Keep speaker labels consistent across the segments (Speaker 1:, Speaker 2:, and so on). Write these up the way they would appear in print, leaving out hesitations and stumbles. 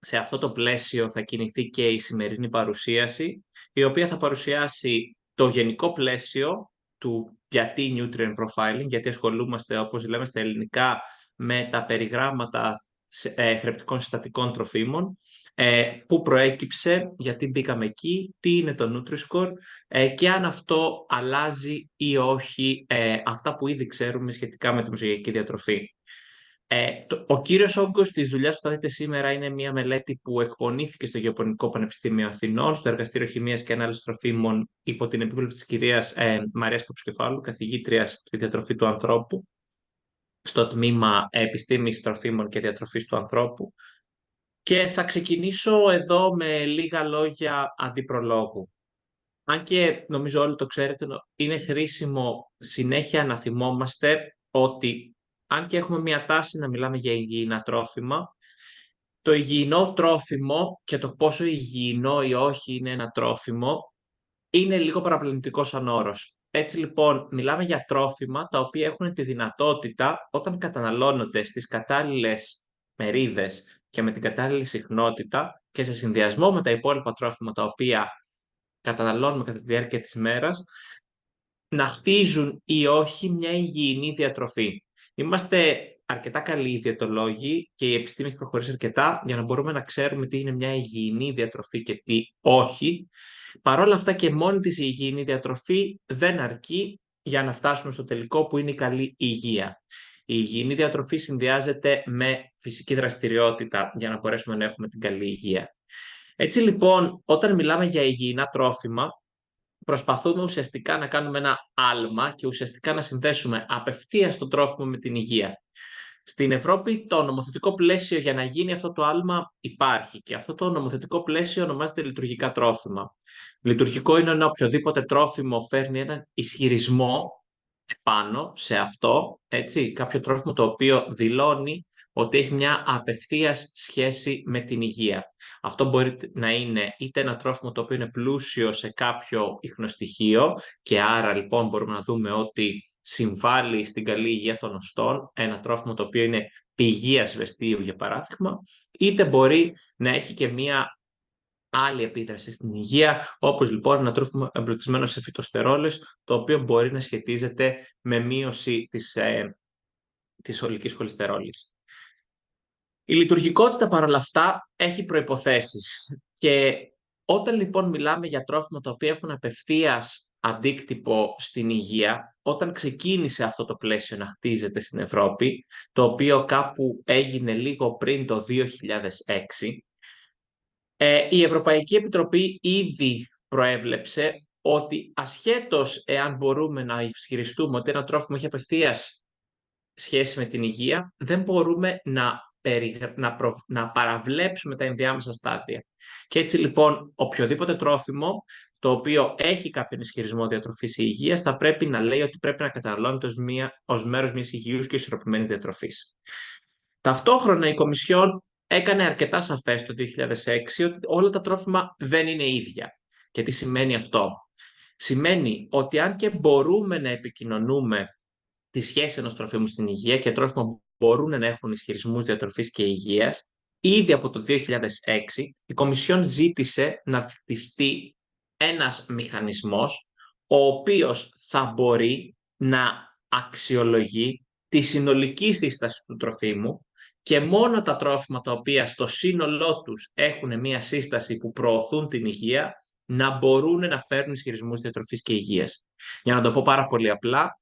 Speaker 1: Σε αυτό το πλαίσιο θα κινηθεί και η σημερινή παρουσίαση, η οποία θα παρουσιάσει το γενικό πλαίσιο του γιατί nutrient profiling, γιατί ασχολούμαστε, όπως λέμε στα ελληνικά, με τα περιγράμματα θρεπτικών συστατικών τροφίμων, πού προέκυψε, γιατί μπήκαμε εκεί, τι είναι το Nutri-Score και αν αυτό αλλάζει ή όχι αυτά που ήδη ξέρουμε σχετικά με τη μεσογειακή διατροφή. Ο κύριος όγκος της δουλειάς που θα δείτε σήμερα είναι μια μελέτη που εκπονήθηκε στο Γεωπονικό Πανεπιστήμιο Αθηνών, στο Εργαστήριο Χημείας και Ανάλυσης Τροφίμων, υπό την επίβλεψη της κυρίας Μαρίας Κοψοκεφάλου, καθηγήτριας στη διατροφή του ανθρώπου, στο τμήμα Επιστήμης Τροφίμων και Διατροφής του Ανθρώπου. Και θα ξεκινήσω εδώ με λίγα λόγια αντιπρολόγου. Αν και νομίζω όλοι το ξέρετε, είναι χρήσιμο συνέχεια να θυμόμαστε ότι αν και έχουμε μια τάση να μιλάμε για υγιεινά τρόφιμα, το υγιεινό τρόφιμο και το πόσο υγιεινό ή όχι είναι ένα τρόφιμο είναι λίγο παραπλανητικό σαν όρος. Έτσι λοιπόν μιλάμε για τρόφιμα τα οποία έχουν τη δυνατότητα όταν καταναλώνονται στις κατάλληλες μερίδες και με την κατάλληλη συχνότητα και σε συνδυασμό με τα υπόλοιπα τρόφιμα τα οποία καταναλώνουμε κατά τη διάρκεια της μέρας, να χτίζουν ή όχι μια υγιεινή διατροφή. Είμαστε αρκετά καλοί ιδιαιτολόγοι και η επιστήμη έχει προχωρήσει αρκετά για να μπορούμε να ξέρουμε τι είναι μια υγιεινή διατροφή και τι όχι. Παρ' όλα αυτά και μόνη της η υγιεινή διατροφή δεν αρκεί για να φτάσουμε στο τελικό που είναι η καλή υγεία. Η υγιεινή διατροφή συνδυάζεται με φυσική δραστηριότητα για να μπορέσουμε να έχουμε την καλή υγεία. Έτσι λοιπόν, όταν μιλάμε για υγιεινά τρόφιμα, προσπαθούμε ουσιαστικά να κάνουμε ένα άλμα και ουσιαστικά να συνδέσουμε απευθείας το τρόφιμο με την υγεία. Στην Ευρώπη το νομοθετικό πλαίσιο για να γίνει αυτό το άλμα υπάρχει και αυτό το νομοθετικό πλαίσιο ονομάζεται λειτουργικά τρόφιμα. Λειτουργικό είναι ένα οποιοδήποτε τρόφιμο φέρνει έναν ισχυρισμό επάνω σε αυτό, έτσι, κάποιο τρόφιμο το οποίο δηλώνει ότι έχει μια απευθείας σχέση με την υγεία. Αυτό μπορεί να είναι είτε ένα τρόφιμο το οποίο είναι πλούσιο σε κάποιο ιχνοστοιχείο και άρα λοιπόν μπορούμε να δούμε ότι συμβάλλει στην καλή υγεία των οστών, ένα τρόφιμο το οποίο είναι πηγή ασβεστίου για παράδειγμα, είτε μπορεί να έχει και μια άλλη επίδραση στην υγεία, όπως λοιπόν ένα τρόφιμο εμπλουτισμένο σε φυτοστερόλες, το οποίο μπορεί να σχετίζεται με μείωση της ολικής χολυστερόλης. Η λειτουργικότητα παρόλα αυτά έχει προϋποθέσεις και όταν λοιπόν μιλάμε για τρόφιμα τα οποία έχουν απευθείας αντίκτυπο στην υγεία, όταν ξεκίνησε αυτό το πλαίσιο να χτίζεται στην Ευρώπη, το οποίο κάπου έγινε λίγο πριν το 2006, η Ευρωπαϊκή Επιτροπή ήδη προέβλεψε ότι ασχέτως εάν μπορούμε να ισχυριστούμε ότι ένα τρόφιμο έχει απευθείας σχέση με την υγεία, δεν μπορούμε να παραβλέψουμε τα ενδιάμεσα στάδια. Και έτσι λοιπόν οποιοδήποτε τρόφιμο το οποίο έχει κάποιον ισχυρισμό διατροφής ή υγείας θα πρέπει να λέει ότι πρέπει να καταναλώνεται ως μέρος μιας υγιούς και ισορροπημένης διατροφής. Ταυτόχρονα η Κομισιόν έκανε αρκετά σαφές το 2006 ότι όλα τα τρόφιμα δεν είναι ίδια. Και τι σημαίνει αυτό? Σημαίνει ότι αν και μπορούμε να επικοινωνούμε τη σχέση ενός τροφίμου στην υγεία και τρόφιμα μπορούν να έχουν ισχυρισμούς διατροφής και υγείας, ήδη από το 2006 η Κομισιόν ζήτησε να θεσπιστεί ένας μηχανισμός ο οποίος θα μπορεί να αξιολογεί τη συνολική σύσταση του τροφίμου και μόνο τα τρόφιμα τα οποία στο σύνολό τους έχουν μια σύσταση που προωθούν την υγεία να μπορούν να φέρουν ισχυρισμούς διατροφής και υγείας. Για να το πω πάρα πολύ απλά,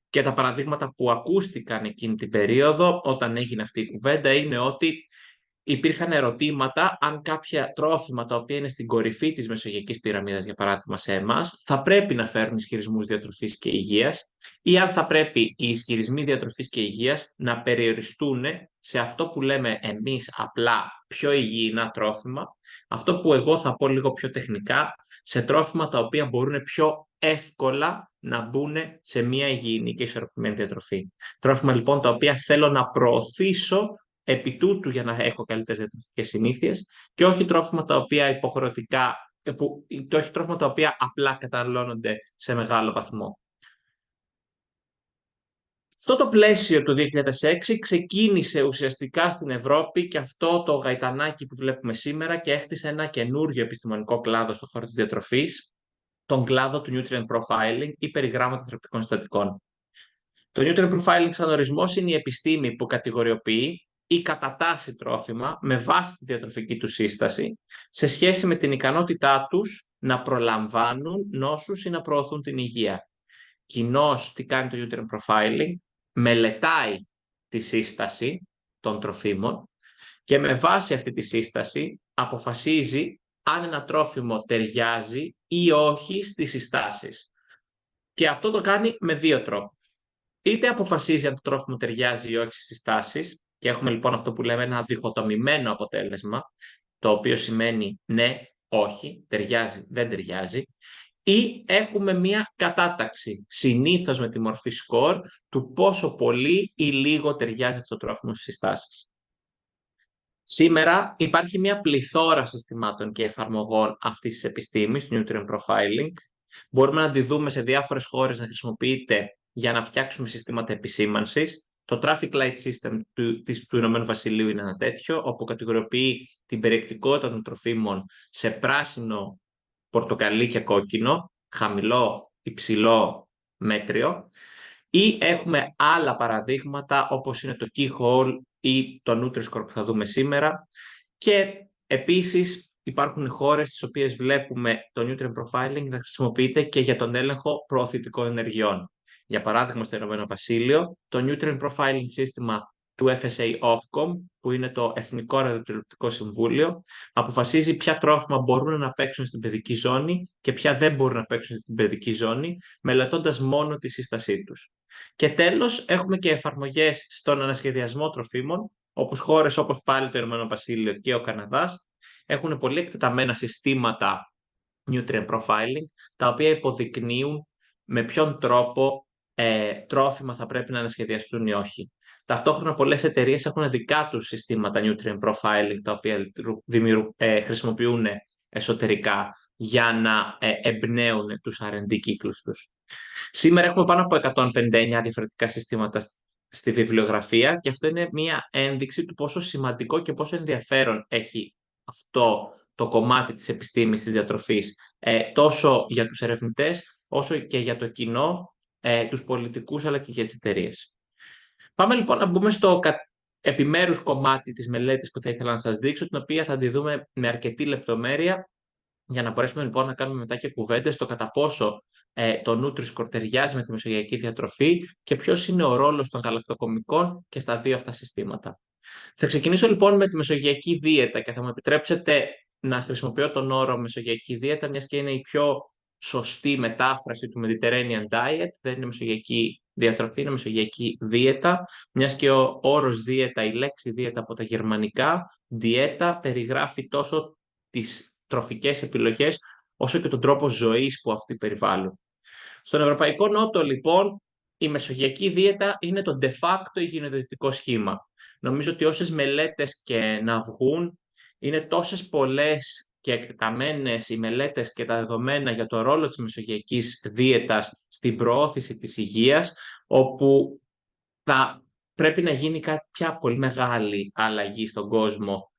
Speaker 1: και τα παραδείγματα που ακούστηκαν εκείνη την περίοδο όταν έγινε αυτή η κουβέντα είναι ότι υπήρχαν ερωτήματα αν κάποια τρόφιμα τα οποία είναι στην κορυφή της μεσογειακής πυραμίδας, για παράδειγμα σε εμάς, θα πρέπει να φέρουν ισχυρισμούς διατροφής και υγείας ή αν θα πρέπει οι ισχυρισμοί διατροφής και υγείας να περιοριστούν σε αυτό που λέμε εμείς απλά πιο υγιεινά τρόφιμα, αυτό που εγώ θα πω λίγο πιο τεχνικά, σε τρόφιμα τα οποία μπορούν πιο εύκολα να μπουν σε μια υγιεινή και ισορροπημένη διατροφή. Τρόφιμα λοιπόν τα οποία θέλω να προωθήσω επί τούτου για να έχω καλύτερες διατροφικές συνήθειες και όχι τρόφιμα τα οποία υποχρεωτικά, όχι τρόφιμα τα οποία απλά καταναλώνονται σε μεγάλο βαθμό. Αυτό το πλαίσιο του 2006 ξεκίνησε ουσιαστικά στην Ευρώπη και αυτό το γαϊτανάκι που βλέπουμε σήμερα και έχτισε ένα καινούριο επιστημονικό κλάδο στον χώρο της διατροφής, τον κλάδο του nutrient profiling ή περιγράμματα θρεπτικών συστατικών. Το nutrient profiling σαν ορισμός είναι η επιστήμη που κατηγοριοποιεί ή κατατάσσει τρόφιμα με βάση τη διατροφική του σύσταση σε σχέση με την ικανότητά τους να προλαμβάνουν νόσους ή να προωθούν την υγεία. Κοινώς, τι κάνει το nutrient profiling? Μελετάει τη σύσταση των τροφίμων και με βάση αυτή τη σύσταση αποφασίζει αν ένα τρόφιμο ταιριάζει ή όχι στις συστάσεις. Και αυτό το κάνει με δύο τρόπους. Είτε αποφασίζει αν το τρόφιμο ταιριάζει ή όχι στις συστάσεις, και έχουμε λοιπόν αυτό που λέμε ένα διχοτομημένο αποτέλεσμα, το οποίο σημαίνει ναι, όχι, ταιριάζει, δεν ταιριάζει, ή έχουμε μία κατάταξη, συνήθως με τη μορφή σκορ, του πόσο πολύ ή λίγο ταιριάζει αυτό το τρόφιμο στις συστάσεις. Σήμερα υπάρχει μία πληθώρα συστημάτων και εφαρμογών αυτής της επιστήμης, του nutrient profiling. Μπορούμε να τη δούμε σε διάφορες χώρες να χρησιμοποιείται για να φτιάξουμε συστήματα επισήμανσης. Το Traffic Light System του Ηνωμένου Βασιλείου είναι ένα τέτοιο, όπου κατηγοριοποιεί την περιεκτικότητα των τροφίμων σε πράσινο, πορτοκαλί και κόκκινο, χαμηλό, υψηλό, μέτριο. Ή έχουμε άλλα παραδείγματα όπως είναι το Keyhole ή το Nutri-Score που θα δούμε σήμερα. Και επίσης υπάρχουν χώρες στις οποίες βλέπουμε το Nutrient Profiling να χρησιμοποιείται και για τον έλεγχο προωθητικών ενεργειών. Για παράδειγμα, στο Ηνωμένο Βασίλειο, το Nutrient Profiling σύστημα του FSA Ofcom, που είναι το Εθνικό Ραδιοτηλεοπτικό Συμβούλιο, αποφασίζει ποια τρόφιμα μπορούν να παίξουν στην παιδική ζώνη και ποια δεν μπορούν να παίξουν στην παιδική ζώνη, μελετώντας μόνο τη σύστασή τους. Και τέλος, έχουμε και εφαρμογές στον ανασχεδιασμό τροφίμων, όπως χώρες όπως πάλι το Ηνωμένο Βασίλειο και ο Καναδάς έχουν πολύ εκτεταμένα συστήματα nutrient profiling, τα οποία υποδεικνύουν με ποιον τρόπο τρόφιμα θα πρέπει να ανασχεδιαστούν ή όχι. Ταυτόχρονα πολλές εταιρείες έχουν δικά τους συστήματα nutrient profiling, τα οποία χρησιμοποιούν εσωτερικά για να εμπνέουν τους R&D κύκλους τους. Σήμερα έχουμε πάνω από 159 διαφορετικά συστήματα στη βιβλιογραφία και αυτό είναι μία ένδειξη του πόσο σημαντικό και πόσο ενδιαφέρον έχει αυτό το κομμάτι της επιστήμης της διατροφής, τόσο για τους ερευνητές όσο και για το κοινό, τους πολιτικούς αλλά και για τις εταιρείες. Πάμε λοιπόν να μπούμε στο επιμέρους κομμάτι της μελέτης που θα ήθελα να σας δείξω, την οποία θα τη δούμε με αρκετή λεπτομέρεια για να μπορέσουμε λοιπόν να κάνουμε μετά και κουβέντες στο κατά πόσο το Nutri-Score ταιριάζει με τη μεσογειακή διατροφή και ποιος είναι ο ρόλος των γαλακτοκομικών και στα δύο αυτά συστήματα. Θα ξεκινήσω λοιπόν με τη μεσογειακή δίαιτα και θα μου επιτρέψετε να χρησιμοποιώ τον όρο μεσογειακή δίαιτα, μιας και είναι η πιο σωστή μετάφραση του Mediterranean Diet. Δεν είναι μεσογειακή διατροφή, είναι μεσογειακή δίαιτα, μιας και ο όρος δίαιτα, η λέξη δίαιτα από τα γερμανικά, διέτα, περιγράφει τόσο τις τροφικές επιλογές όσο και τον τρόπο ζωής που αυτοί περιβάλλουν. Στον Ευρωπαϊκό Νότο, λοιπόν, η μεσογειακή δίαιτα είναι το de facto υγειοδιαιτητικό σχήμα. Νομίζω ότι όσες μελέτες και να βγουν, είναι τόσες πολλές και εκτεταμένες οι μελέτες και τα δεδομένα για το ρόλο της μεσογειακής δίαιτας στην προώθηση της υγείας, όπου θα πρέπει να γίνει κάποια πολύ μεγάλη αλλαγή στον κόσμο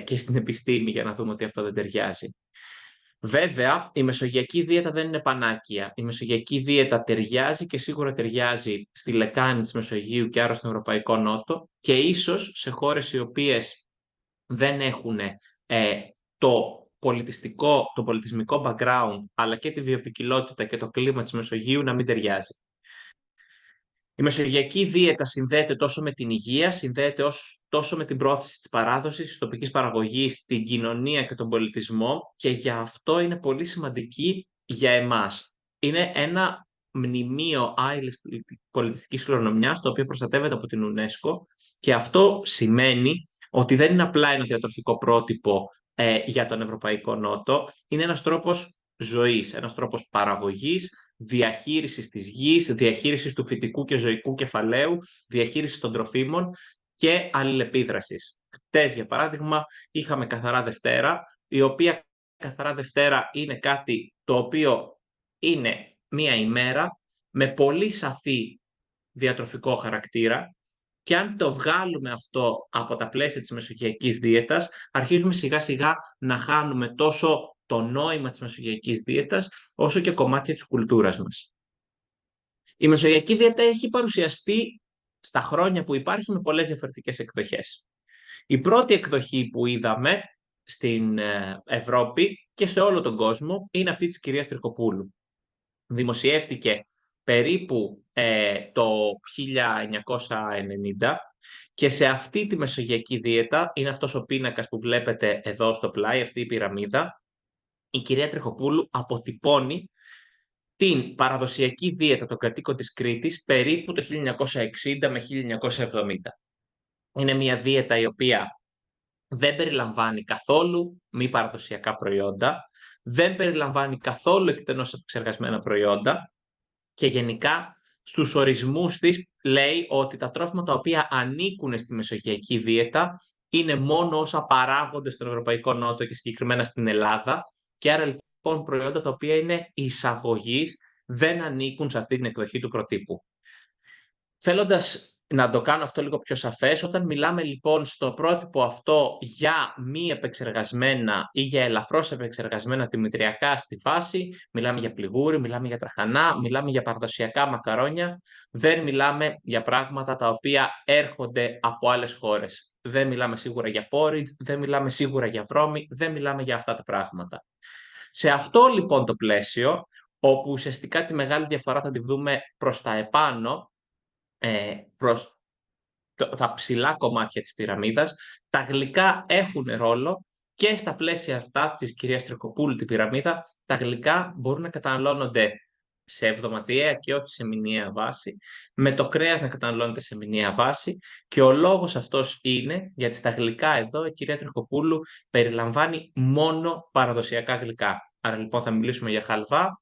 Speaker 1: και στην επιστήμη για να δούμε ότι αυτό δεν ταιριάζει. Βέβαια, η μεσογειακή δίαιτα δεν είναι πανάκια. Η μεσογειακή δίαιτα ταιριάζει και σίγουρα ταιριάζει στη λεκάνη της Μεσογείου και άρα στον Ευρωπαϊκό Νότο και ίσως σε χώρες οι οποίες δεν έχουν το πολιτισμικό background αλλά και τη βιοποικιλότητα και το κλίμα της Μεσογείου να μην ταιριάζει. Η μεσογειακή δίαιτα συνδέεται τόσο με την υγεία, συνδέεται τόσο με την πρόθεση της παράδοσης, της τοπικής παραγωγής, την κοινωνία και τον πολιτισμό και γι' αυτό είναι πολύ σημαντική για εμάς. Είναι ένα μνημείο άειλης πολιτιστικής κληρονομιάς, το οποίο προστατεύεται από την UNESCO και αυτό σημαίνει ότι δεν είναι απλά ένα διατροφικό πρότυπο για τον Ευρωπαϊκό Νότο, είναι ένας τρόπος ζωής, ένας τρόπος παραγωγής, διαχείρισης της γης, διαχείρισης του φυτικού και ζωικού κεφαλαίου, διαχείρισης των τροφίμων και αλληλεπίδρασης. Χτες, για παράδειγμα, είχαμε Καθαρά Δευτέρα, η οποία Καθαρά Δευτέρα είναι κάτι το οποίο είναι μία ημέρα με πολύ σαφή διατροφικό χαρακτήρα. Και αν το βγάλουμε αυτό από τα πλαίσια της μεσογειακής δίαιτας, αρχίζουμε σιγά σιγά να χάνουμε τόσο το νόημα της μεσογειακής δίαιτας, όσο και κομμάτια της κουλτούρας μας. Η μεσογειακή δίαιτα έχει παρουσιαστεί στα χρόνια που υπάρχει με πολλές διαφορετικές εκδοχές. Η πρώτη εκδοχή που είδαμε στην Ευρώπη και σε όλο τον κόσμο είναι αυτή της κυρίας Τριχοπούλου. Δημοσιεύτηκε περίπου το 1990 και σε αυτή τη μεσογειακή δίαιτα, είναι αυτός ο πίνακας που βλέπετε εδώ στο πλάι, αυτή η πυραμίδα, η κυρία Τριχοπούλου αποτυπώνει την παραδοσιακή δίαιτα των κατοίκων της Κρήτης περίπου το 1960 με 1970. Είναι μια δίαιτα η οποία δεν περιλαμβάνει καθόλου μη παραδοσιακά προϊόντα, δεν περιλαμβάνει καθόλου εκτενώς επεξεργασμένα προϊόντα και γενικά στους ορισμούς της λέει ότι τα τρόφιμα τα οποία ανήκουν στη μεσογειακή δίαιτα είναι μόνο όσα παράγονται στον Ευρωπαϊκό Νότο και συγκεκριμένα στην Ελλάδα και άρα λοιπόν προϊόντα τα οποία είναι εισαγωγής δεν ανήκουν σε αυτή την εκδοχή του προτύπου. Θέλοντας να το κάνω αυτό λίγο πιο σαφές, όταν μιλάμε λοιπόν στο πρότυπο αυτό για μη επεξεργασμένα ή για ελαφρώς επεξεργασμένα δημητριακά στη φάση, μιλάμε για πληγούρι, μιλάμε για τραχανά, μιλάμε για παραδοσιακά μακαρόνια, δεν μιλάμε για πράγματα τα οποία έρχονται από άλλες χώρες. Δεν μιλάμε σίγουρα για porridge, δεν μιλάμε σίγουρα για βρώμη, δεν μιλάμε για αυτά τα πράγματα. Σε αυτό λοιπόν το πλαίσιο, όπου ουσιαστικά τη μεγάλη διαφορά θα τη δούμε προς τα επάνω, προς τα ψηλά κομμάτια της πυραμίδας, τα γλυκά έχουν ρόλο και στα πλαίσια αυτά της κυρίας Τριχοπούλου την πυραμίδα, τα γλυκά μπορούν να καταναλώνονται σε εβδομαδιαία και όχι σε μηνιαία βάση, με το κρέας να καταναλώνεται σε μηνιαία βάση και ο λόγος αυτός είναι γιατί στα γλυκά εδώ η κυρία Τριχοπούλου περιλαμβάνει μόνο παραδοσιακά γλυκά. Άρα λοιπόν θα μιλήσουμε για χαλβά,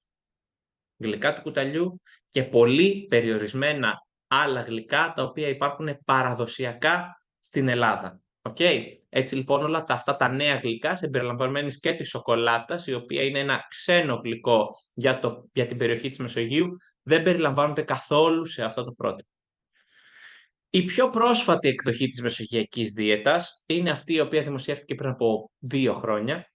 Speaker 1: γλυκά του κουταλιού και πολύ περιορισμένα άλλα γλυκά τα οποία υπάρχουν παραδοσιακά στην Ελλάδα. Okay. Έτσι λοιπόν όλα αυτά τα νέα γλυκά συμπεριλαμβανομένης και της σοκολάτας, η οποία είναι ένα ξένο γλυκό για την περιοχή της Μεσογείου, δεν περιλαμβάνονται καθόλου σε αυτό το πρότυπο. Η πιο πρόσφατη εκδοχή της μεσογειακής δίαιτας είναι αυτή η οποία δημοσιεύτηκε πριν από 2 χρόνια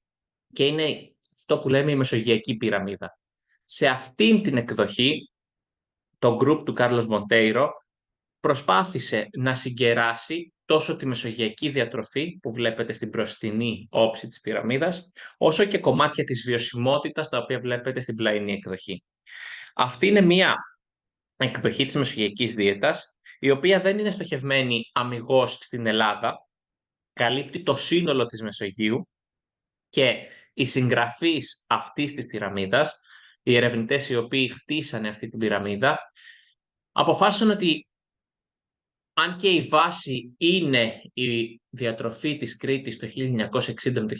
Speaker 1: και είναι αυτό που λέμε η μεσογειακή πυραμίδα. Σε αυτήν την εκδοχή, το group του Κάρλος Μοντέιρο προσπάθησε να συγκεράσει τόσο τη μεσογειακή διατροφή που βλέπετε στην μπροστινή όψη της πυραμίδας, όσο και κομμάτια της βιωσιμότητας τα οποία βλέπετε στην πλαϊνή εκδοχή. Αυτή είναι μια εκδοχή της μεσογειακής δίαιτας, η οποία δεν είναι στοχευμένη αμιγώς στην Ελλάδα, καλύπτει το σύνολο της Μεσογείου και οι συγγραφείς αυτής της πυραμίδας, οι ερευνητές οι οποίοι χτίσανε αυτή την πυραμίδα, αποφάσισαν ότι αν και η βάση είναι η διατροφή της Κρήτης το 1960 με το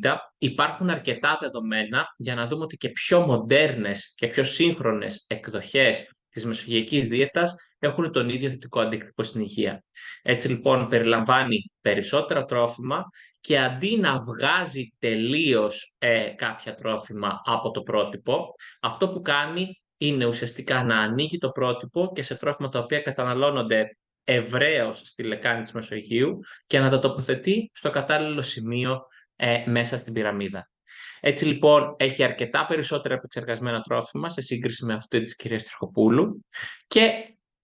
Speaker 1: 1970, υπάρχουν αρκετά δεδομένα για να δούμε ότι και πιο μοντέρνες και πιο σύγχρονες εκδοχές της μεσογειακής δίαιτας έχουν τον ίδιο θετικό αντίκτυπο στην υγεία. Έτσι λοιπόν περιλαμβάνει περισσότερα τρόφιμα και αντί να βγάζει τελείως κάποια τρόφιμα από το πρότυπο, αυτό που κάνει είναι ουσιαστικά να ανοίγει το πρότυπο και σε τρόφιμα τα οποία καταναλώνονται ευρέως στη λεκάνη της Μεσογείου και να τα τοποθετεί στο κατάλληλο σημείο μέσα στην πυραμίδα. Έτσι λοιπόν έχει αρκετά περισσότερα επεξεργασμένα τρόφιμα σε σύγκριση με αυτή της κυρίας Τριχοπούλου και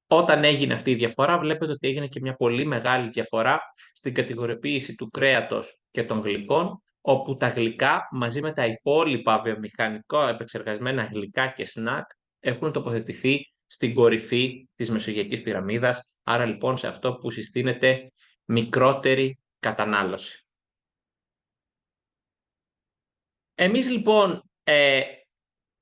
Speaker 1: όταν έγινε αυτή η διαφορά βλέπετε ότι έγινε και μια πολύ μεγάλη διαφορά στην κατηγοριοποίηση του κρέατος και των γλυκών, όπου τα γλυκά μαζί με τα υπόλοιπα βιομηχανικά επεξεργασμένα γλυκά και σνακ έχουν τοποθετηθεί στην κορυφή της μεσογειακής πυραμίδας, άρα λοιπόν σε αυτό που συστήνεται μικρότερη κατανάλωση. Εμείς λοιπόν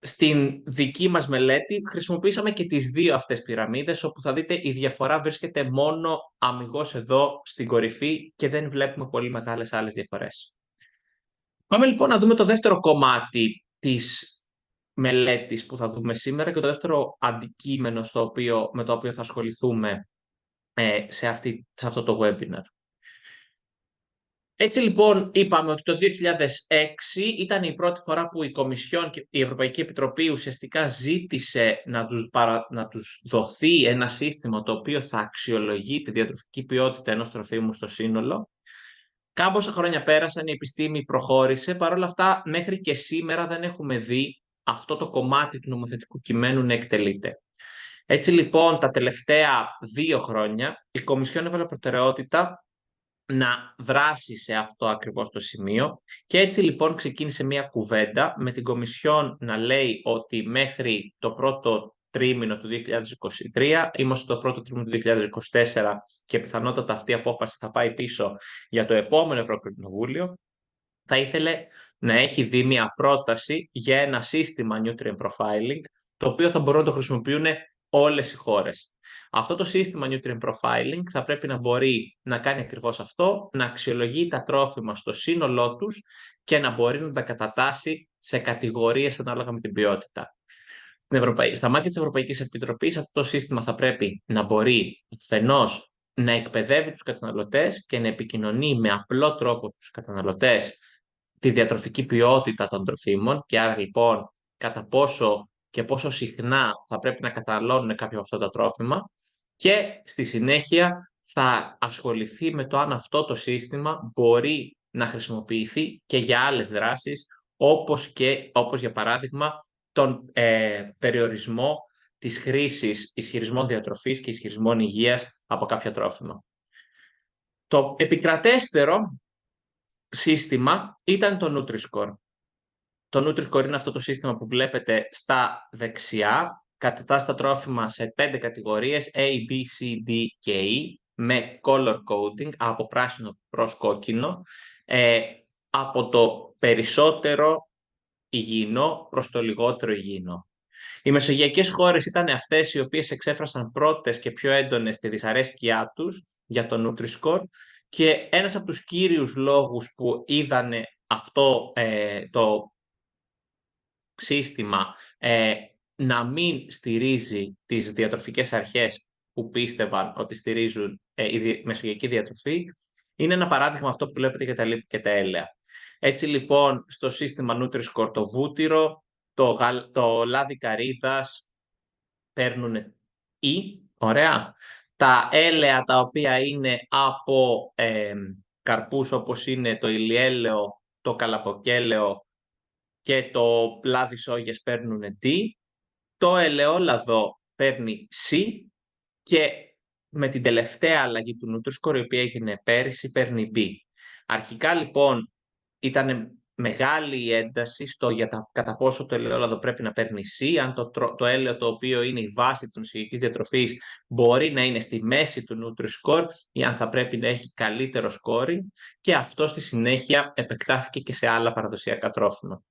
Speaker 1: στην δική μας μελέτη χρησιμοποιήσαμε και τις δύο αυτές πυραμίδες, όπου θα δείτε η διαφορά βρίσκεται μόνο αμιγώς εδώ στην κορυφή και δεν βλέπουμε πολύ μεγάλες άλλες διαφορές. Πάμε λοιπόν να δούμε το δεύτερο κομμάτι της μελέτης που θα δούμε σήμερα και το δεύτερο αντικείμενο με το οποίο θα ασχοληθούμε σε αυτό το webinar. Έτσι λοιπόν είπαμε ότι το 2006 ήταν η πρώτη φορά που η Κομισιόν και η Ευρωπαϊκή Επιτροπή ουσιαστικά ζήτησε να τους δοθεί ένα σύστημα το οποίο θα αξιολογεί τη διατροφική ποιότητα ενός τροφίμου στο σύνολο. Κάμποσα χρόνια πέρασαν, η επιστήμη προχώρησε, παρόλα αυτά μέχρι και σήμερα δεν έχουμε δει αυτό το κομμάτι του νομοθετικού κειμένου να εκτελείται. Έτσι λοιπόν τα τελευταία 2 χρόνια η Κομισιόν έβαλε προτεραιότητα να δράσει σε αυτό ακριβώς το σημείο και έτσι λοιπόν ξεκίνησε μια κουβέντα με την Κομισιόν να λέει ότι μέχρι το πρώτο τρίμηνο του 2023, είμαστε στο πρώτο τρίμηνο του 2024 και πιθανότατα αυτή η απόφαση θα πάει πίσω για το επόμενο Ευρωκοινοβούλιο, θα ήθελε να έχει δει μια πρόταση για ένα σύστημα nutrient profiling, το οποίο θα μπορούν να το χρησιμοποιούν όλες οι χώρες. Αυτό το σύστημα nutrient profiling θα πρέπει να μπορεί να κάνει ακριβώς αυτό, να αξιολογεί τα τρόφιμα στο σύνολό τους και να μπορεί να τα κατατάσει σε κατηγορίες ανάλογα με την ποιότητα. Στα μάτια της Ευρωπαϊκής Επιτροπής αυτό το σύστημα θα πρέπει να μπορεί αφενός να εκπαιδεύει τους καταναλωτές και να επικοινωνεί με απλό τρόπο τους καταναλωτές τη διατροφική ποιότητα των τροφίμων και άρα λοιπόν κατά πόσο και πόσο συχνά θα πρέπει να καταναλώνουν κάποια από αυτά τα τρόφιμα και στη συνέχεια θα ασχοληθεί με το αν αυτό το σύστημα μπορεί να χρησιμοποιηθεί και για άλλες δράσεις όπως για παράδειγμα τον περιορισμό της χρήσης ισχυρισμών διατροφής και ισχυρισμών υγείας από κάποια τρόφιμα. Το επικρατέστερο σύστημα ήταν το Nutri-Score. Το Nutri-Score είναι αυτό το σύστημα που βλέπετε στα δεξιά, κατατάσσει τα τρόφιμα σε 5 κατηγορίες A, B, C, D και E με color coding από πράσινο προς κόκκινο, από το περισσότερο υγιεινό προς το λιγότερο υγιεινό. Οι μεσογειακές χώρες ήταν αυτές οι οποίες εξέφρασαν πρώτες και πιο έντονες τη δυσαρέσκειά τους για το Nutri-Score και ένας από τους κύριους λόγους που είδανε αυτό το σύστημα να μην στηρίζει τις διατροφικές αρχές που πίστευαν ότι στηρίζουν η μεσογειακή διατροφή είναι ένα παράδειγμα αυτό που βλέπετε για τα λίπη και τα έλαια. Έτσι λοιπόν στο σύστημα Nutri-Score το βούτυρο, το λάδι καρύδας παίρνουν E, ωραία. Τα έλαια τα οποία είναι από καρπούς όπως είναι το ηλιέλαιο, το καλαποκέλαιο και το λάδι σόγιας παίρνουν D. Το ελαιόλαδο παίρνει C και με την τελευταία αλλαγή του Nutri-Score η οποία έγινε πέρυσι παίρνει B. Αρχικά λοιπόν ήταν μεγάλη η ένταση στο κατά πόσο το ελαιόλαδο πρέπει να παίρνει C, αν το έλαιο το οποίο είναι η βάση της μεσογειακής διατροφής μπορεί να είναι στη μέση του Nutri-Score ή αν θα πρέπει να έχει καλύτερο scoring και αυτό στη συνέχεια επεκτάθηκε και σε άλλα παραδοσιακά τρόφιμα.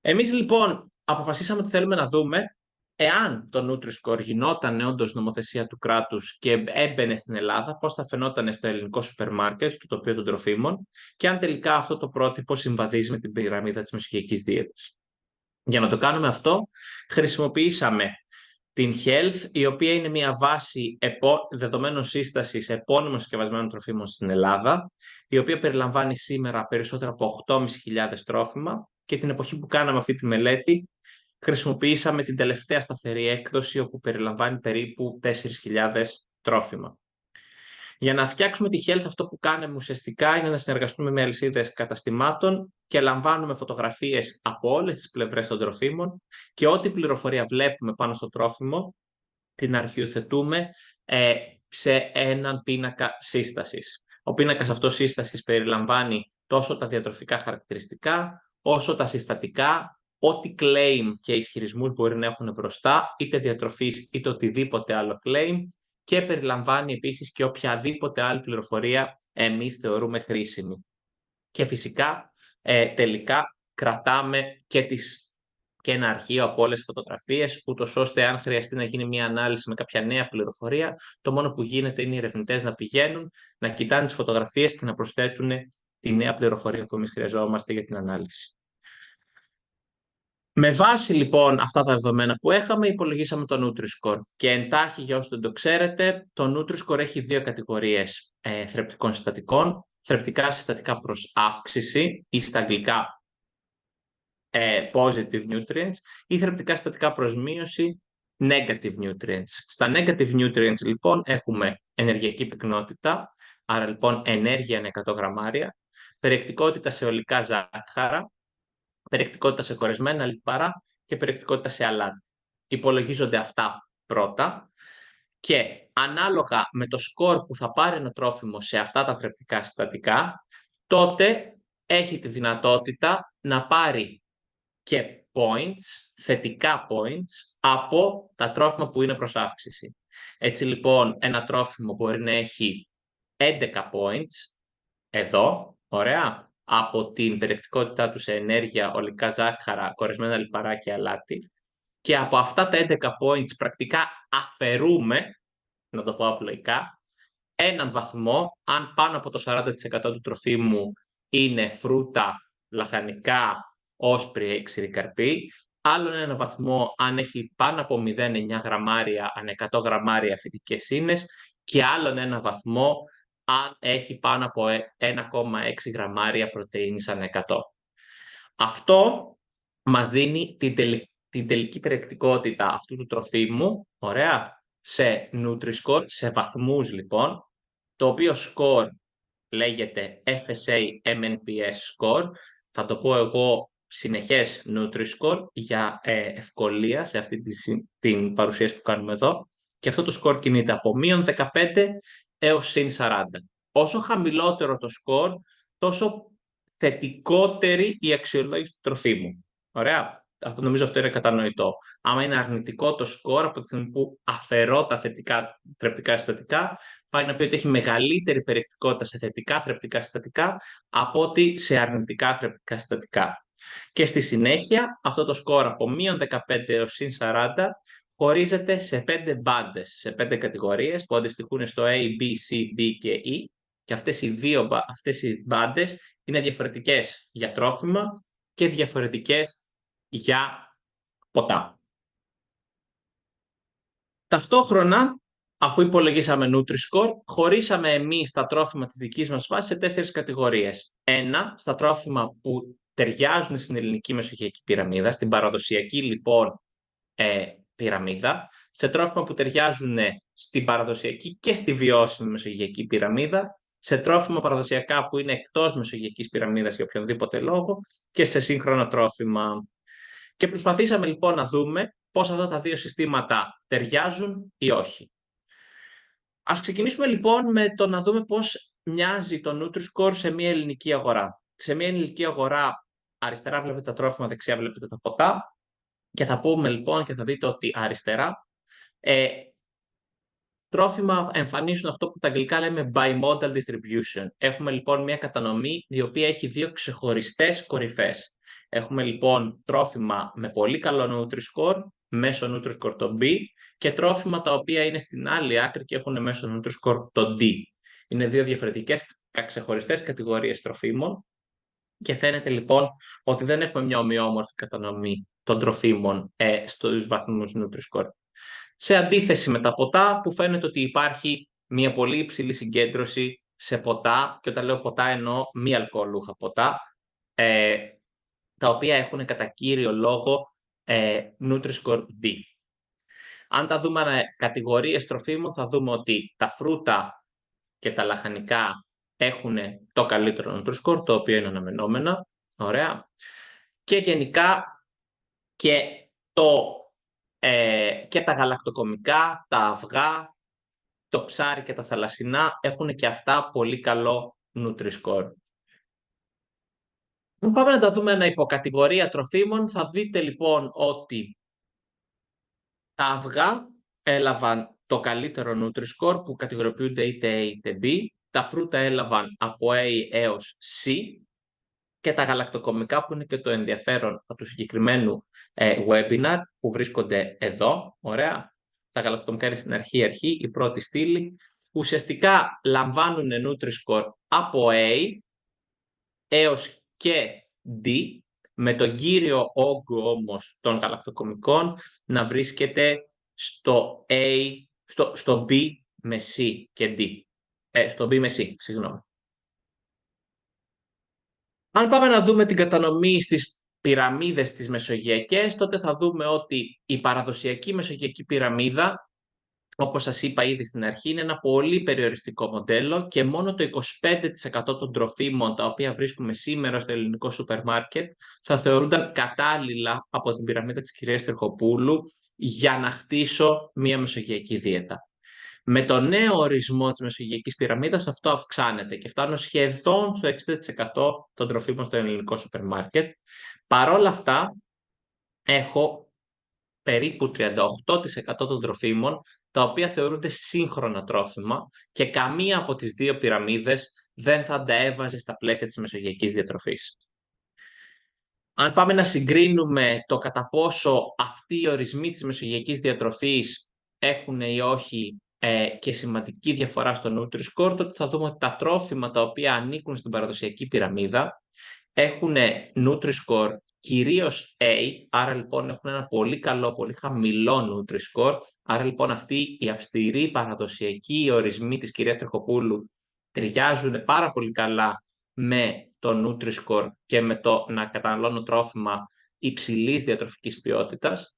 Speaker 1: Εμείς λοιπόν αποφασίσαμε ότι θέλουμε να δούμε εάν το Nutri-Score γινόταν όντως νομοθεσία του κράτους και έμπαινε στην Ελλάδα, πώς θα φαινόταν στο ελληνικό σούπερ μάρκετ, το τοπίο των τροφίμων, και αν τελικά αυτό το πρότυπο συμβαδίζει με την πυραμίδα της μεσογειακής δίαιτας. Για να το κάνουμε αυτό, χρησιμοποιήσαμε την Health, η οποία είναι μια βάση δεδομένων σύστασης επώνυμων συσκευασμένων τροφίμων στην Ελλάδα, η οποία περιλαμβάνει σήμερα περισσότερα από 8.500 τρόφιμα και την εποχή που κάναμε αυτή τη μελέτη χρησιμοποιήσαμε την τελευταία σταθερή έκδοση όπου περιλαμβάνει περίπου 4.000 τρόφιμα. Για να φτιάξουμε τη Health αυτό που κάνουμε ουσιαστικά είναι να συνεργαστούμε με αλυσίδες καταστημάτων και λαμβάνουμε φωτογραφίες από όλες τις πλευρές των τροφίμων και ό,τι πληροφορία βλέπουμε πάνω στο τρόφιμο την αρχιοθετούμε σε έναν πίνακα σύστασης. Ο πίνακας αυτός σύστασης περιλαμβάνει τόσο τα διατροφικά χαρακτηριστικά όσο τα συστατικά, ό,τι claim και ισχυρισμούς μπορεί να έχουν μπροστά, είτε διατροφής είτε οτιδήποτε άλλο claim και περιλαμβάνει επίσης και οποιαδήποτε άλλη πληροφορία εμείς θεωρούμε χρήσιμη. Και φυσικά τελικά κρατάμε και ένα αρχείο από όλες τις φωτογραφίες, ούτως ώστε αν χρειαστεί να γίνει μια ανάλυση με κάποια νέα πληροφορία, το μόνο που γίνεται είναι οι ερευνητές να πηγαίνουν, να κοιτάνε τις φωτογραφίες και να προσθέτουν τη νέα πληροφορία που εμείς χρειαζόμαστε για την ανάλυση. Με βάση λοιπόν αυτά τα δεδομένα που είχαμε, υπολογίσαμε το Nutri-Score. Και εντάχει, για όσους δεν το ξέρετε, το Nutri-Score έχει 2 κατηγορίες θρεπτικών συστατικών. θρεπτικά συστατικά προς αύξηση ή στα αγγλικά positive nutrients ή θρεπτικά συστατικά προς μείωση negative nutrients. Στα negative nutrients λοιπόν έχουμε ενεργειακή πυκνότητα, άρα λοιπόν ενέργεια ανά 100 γραμμάρια, περιεκτικότητα σε ολικά ζάχαρα, περιεκτικότητα σε κορεσμένα λιπαρά και περιεκτικότητα σε αλάτι. Υπολογίζονται αυτά πρώτα και ανάλογα με το σκορ που θα πάρει ένα τρόφιμο σε αυτά τα θρεπτικά συστατικά, τότε έχει τη δυνατότητα να πάρει και points, θετικά points, από τα τρόφιμα που είναι προς αύξηση. Έτσι λοιπόν ένα τρόφιμο μπορεί να έχει 11 points, εδώ, ωραία, από την περιεκτικότητά του σε ενέργεια, ολικά ζάχαρα, κορεσμένα λιπαρά και αλάτι. Και από αυτά τα 11 points πρακτικά αφαιρούμε, να το πω απλοϊκά, έναν βαθμό, αν πάνω από το 40% του τροφίμου είναι φρούτα, λαχανικά, όσπρια, ξηρή καρπή, άλλον ένα βαθμό αν έχει πάνω από 0,9 γραμμάρια ανά 100 γραμμάρια φυτικές ίνες και άλλον ένα βαθμό αν έχει πάνω από 1,6 γραμμάρια πρωτεΐνης ανά 100. Αυτό μας δίνει την τελική περιεκτικότητα αυτού του τροφίμου, ωραία, σε Nutri-Score, σε βαθμούς λοιπόν, το οποίο score λέγεται FSA MNPS score, θα το πω εγώ συνεχές Nutri-Score για ευκολία σε αυτή την παρουσίαση που κάνουμε εδώ, και αυτό το score κινείται από -15 έως +40. Όσο χαμηλότερο το score, τόσο θετικότερη η αξιολόγηση του τροφίμου. Ωραία. Νομίζω αυτό είναι κατανοητό. Άμα είναι αρνητικό το σκορ, από τη στιγμή που αφαιρώ τα θετικά θρεπτικά συστατικά, πάει να πει ότι έχει μεγαλύτερη περιεκτικότητα σε θετικά θρεπτικά συστατικά από ότι σε αρνητικά θρεπτικά συστατικά. Και στη συνέχεια, αυτό το σκορ από -15 έως +40 χωρίζεται σε 5 μπάντες, σε 5 κατηγορίες που αντιστοιχούν στο A, B, C, D και E. Και αυτές οι μπάντες είναι διαφορετικές για τρόφιμα και διαφορετικές για ποτά. Ταυτόχρονα, αφού υπολογίσαμε Nutri-Score, χωρίσαμε εμείς τα τρόφιμα της δικής μας βάσης σε 4 κατηγορίες. 1, στα τρόφιμα που ταιριάζουν στην ελληνική μεσογειακή πυραμίδα, στην παραδοσιακή λοιπόν πυραμίδα, σε τρόφιμα που ταιριάζουν στην παραδοσιακή και στη βιώσιμη μεσογειακή πυραμίδα, σε τρόφιμα παραδοσιακά που είναι εκτός μεσογειακής πυραμίδας για οποιονδήποτε λόγο και σε σύγχρονα τρόφιμα. Και προσπαθήσαμε λοιπόν να δούμε πώς αυτά τα δύο συστήματα ταιριάζουν ή όχι. Ας ξεκινήσουμε λοιπόν με το να δούμε πώς μοιάζει το Nutri-Score σε μια ελληνική αγορά. Σε μια ελληνική αγορά, αριστερά βλέπετε τα τρόφιμα, δεξιά βλέπετε τα ποτά. Και θα πούμε λοιπόν και θα δείτε ότι αριστερά τρόφιμα εμφανίζουν αυτό που τα αγγλικά λέμε bimodal distribution. Έχουμε λοιπόν μια κατανομή η οποία έχει δύο ξεχωριστές κορυφές. Έχουμε λοιπόν τρόφιμα με πολύ καλό Nutri-Score, μέσω Nutri-Score το B, και τρόφιμα τα οποία είναι στην άλλη άκρη και έχουν μέσω Nutri-Score το D. Είναι δύο διαφορετικές ξεχωριστές κατηγορίες τροφίμων και φαίνεται λοιπόν ότι δεν έχουμε μια ομοιόμορφη κατανομή των τροφίμων στους βαθμούς Nutri-Score. Σε αντίθεση με τα ποτά, που φαίνεται ότι υπάρχει μια πολύ υψηλή συγκέντρωση σε ποτά, και όταν λέω ποτά εννοώ μη αλκοολούχα ποτά, τα οποία έχουν κατά κύριο λόγο Nutri-Score D. Αν τα δούμε κατηγορίες τροφίμων, θα δούμε ότι τα φρούτα και τα λαχανικά έχουν το καλύτερο Nutri-Score, το οποίο είναι αναμενόμενα. Ωραία. Και γενικά και τα γαλακτοκομικά, τα αυγά, το ψάρι και τα θαλασσινά έχουν και αυτά πολύ καλό Nutri-Score. Αν πάμε να τα δούμε ένα υποκατηγορία τροφίμων, θα δείτε λοιπόν ότι τα αυγά έλαβαν το καλύτερο Nutri-Score που κατηγοριοποιούνται είτε A είτε B, τα φρούτα έλαβαν από A έως C και τα γαλακτοκομικά, που είναι και το ενδιαφέρον του συγκεκριμένου webinar που βρίσκονται εδώ, ωραία. Τα γαλακτοκομικά είναι στην αρχή, η πρώτη στήλη, που ουσιαστικά λαμβάνουν Nutri-Score από A έως και D, με τον κύριο όγκο όμως των γαλακτοκομικών να βρίσκεται στο B με C και D. Στο B με C, συγγνώμη. Αν πάμε να δούμε την κατανομή στις πυραμίδες τις μεσογειακές, τότε θα δούμε ότι η παραδοσιακή μεσογειακή πυραμίδα, όπως σας είπα ήδη στην αρχή, είναι ένα πολύ περιοριστικό μοντέλο και μόνο το 25% των τροφίμων τα οποία βρίσκουμε σήμερα στο ελληνικό σούπερ μάρκετ θα θεωρούνταν κατάλληλα από την πυραμίδα της κυρίας Τριχοπούλου για να χτίσω μια μεσογειακή δίαιτα. Με το νέο ορισμό της μεσογειακής πυραμίδας αυτό αυξάνεται και φτάνω σχεδόν στο 60% των τροφίμων στο ελληνικό σούπερ μάρκετ. Παρ' όλα αυτά, έχω περίπου 38% των τροφίμων τα οποία θεωρούνται σύγχρονα τρόφιμα και καμία από τις δύο πυραμίδες δεν θα τα έβαζε στα πλαίσια της μεσογειακής διατροφής. Αν πάμε να συγκρίνουμε το κατά πόσο αυτοί οι ορισμοί της μεσογειακής διατροφής έχουν ή όχι και σημαντική διαφορά στο Nutri-Score, τότε θα δούμε ότι τα τρόφιμα τα οποία ανήκουν στην παραδοσιακή πυραμίδα έχουν Nutri-Score κυρίως A, άρα λοιπόν έχουν ένα πολύ καλό, πολύ χαμηλό Nutri-Score, άρα λοιπόν αυτοί οι αυστηροί παραδοσιακοί ορισμοί της κυρίας Τριχοπούλου ταιριάζουν πάρα πολύ καλά με το Nutri-Score και με το να καταναλώνω τρόφιμα υψηλής διατροφικής ποιότητας.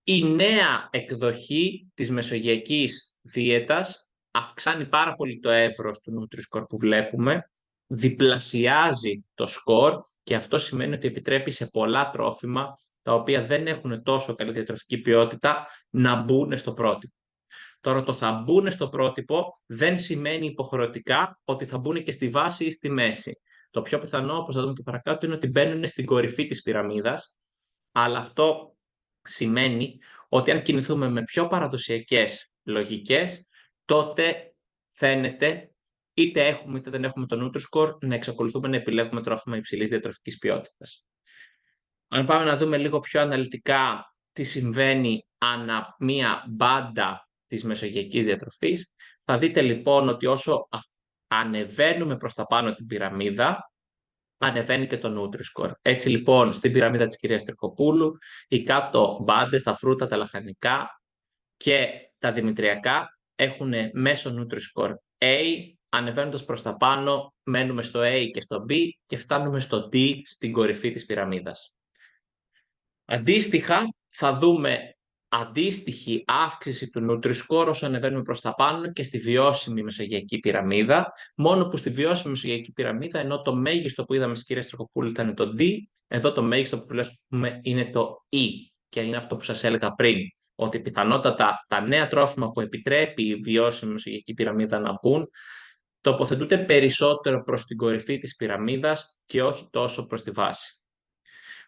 Speaker 1: Η νέα εκδοχή της μεσογειακής δίαιτας αυξάνει πάρα πολύ το εύρος του Nutri-Score που βλέπουμε, διπλασιάζει το σκορ και αυτό σημαίνει ότι επιτρέπει σε πολλά τρόφιμα τα οποία δεν έχουν τόσο καλή διατροφική ποιότητα να μπουν στο πρότυπο. Τώρα το θα μπουν στο πρότυπο δεν σημαίνει υποχρεωτικά ότι θα μπουν και στη βάση ή στη μέση. Το πιο πιθανό, όπως θα δούμε και παρακάτω, είναι ότι μπαίνουν στην κορυφή της πυραμίδας, αλλά αυτό σημαίνει ότι αν κινηθούμε με πιο παραδοσιακές λογικές, τότε φαίνεται είτε έχουμε είτε δεν έχουμε το Nutri-Score να εξακολουθούμε να επιλέγουμε τρόφιμα υψηλής διατροφικής ποιότητας. Αν πάμε να δούμε λίγο πιο αναλυτικά τι συμβαίνει ανά μία μπάντα της μεσογειακής διατροφής, θα δείτε λοιπόν ότι όσο ανεβαίνουμε προς τα πάνω την πυραμίδα, ανεβαίνει και το Nutri-Score. Έτσι λοιπόν στην πυραμίδα της κυρίας Τριχοπούλου, οι κάτω μπάντες, τα φρούτα, τα λαχανικά και τα δημητριακά έχουν μέσο Nutri-Score A, ανεβαίνοντας προς τα πάνω μένουμε στο A και στο B και φτάνουμε στο D στην κορυφή της πυραμίδας. Αντίστοιχα, θα δούμε αντίστοιχη αύξηση του Nutri-Score όσο ανεβαίνουμε προς τα πάνω και στη βιώσιμη μεσογειακή πυραμίδα, μόνο που στη βιώσιμη μεσογειακή πυραμίδα, ενώ το μέγιστο που είδαμε στις κυρίες Τριχοπούλου ήταν το D, εδώ το μέγιστο που βλέπουμε είναι το E και είναι αυτό που σας έλεγα πριν, ότι πιθανότατα τα νέα τρόφιμα που επιτρέπει η βιώσιμη μεσογειακή πυραμίδα να μπουν, τοποθετούνται περισσότερο προς την κορυφή της πυραμίδας και όχι τόσο προς τη βάση.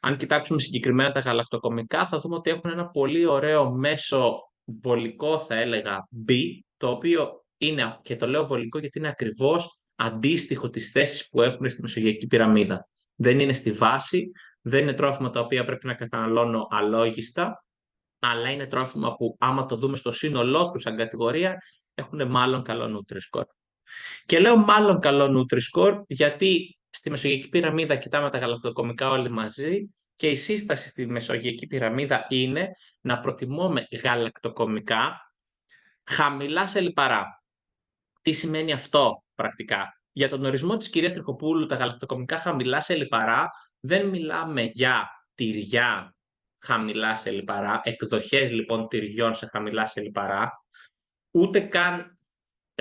Speaker 1: Αν κοιτάξουμε συγκεκριμένα τα γαλακτοκομικά, θα δούμε ότι έχουν ένα πολύ ωραίο μέσο βολικό, θα έλεγα, B, το οποίο είναι, και το λέω βολικό γιατί είναι ακριβώς αντίστοιχο της θέσης που έχουν στη μεσογειακή πυραμίδα. Δεν είναι στη βάση, δεν είναι τρόφιμα τα οποία πρέπει να καταναλώνω αλόγιστα, αλλά είναι τρόφιμα που άμα το δούμε στο σύνολό τους σαν κατηγορία, έχουν μάλλον καλό Nutri-Score. Και λέω μάλλον καλό Nutri-Score γιατί στη μεσογειακή πυραμίδα κοιτάμε τα γαλακτοκομικά όλοι μαζί και η σύσταση στη μεσογειακή πυραμίδα είναι να προτιμούμε γαλακτοκομικά χαμηλά σε λιπαρά. Τι σημαίνει αυτό πρακτικά? Για τον ορισμό της κυρίας Τριχοπούλου, τα γαλακτοκομικά χαμηλά σε λιπαρά δεν μιλάμε για τυριά χαμηλά σε λιπαρά, εκδοχές λοιπόν τυριών σε χαμηλά σε λιπαρά, ούτε καν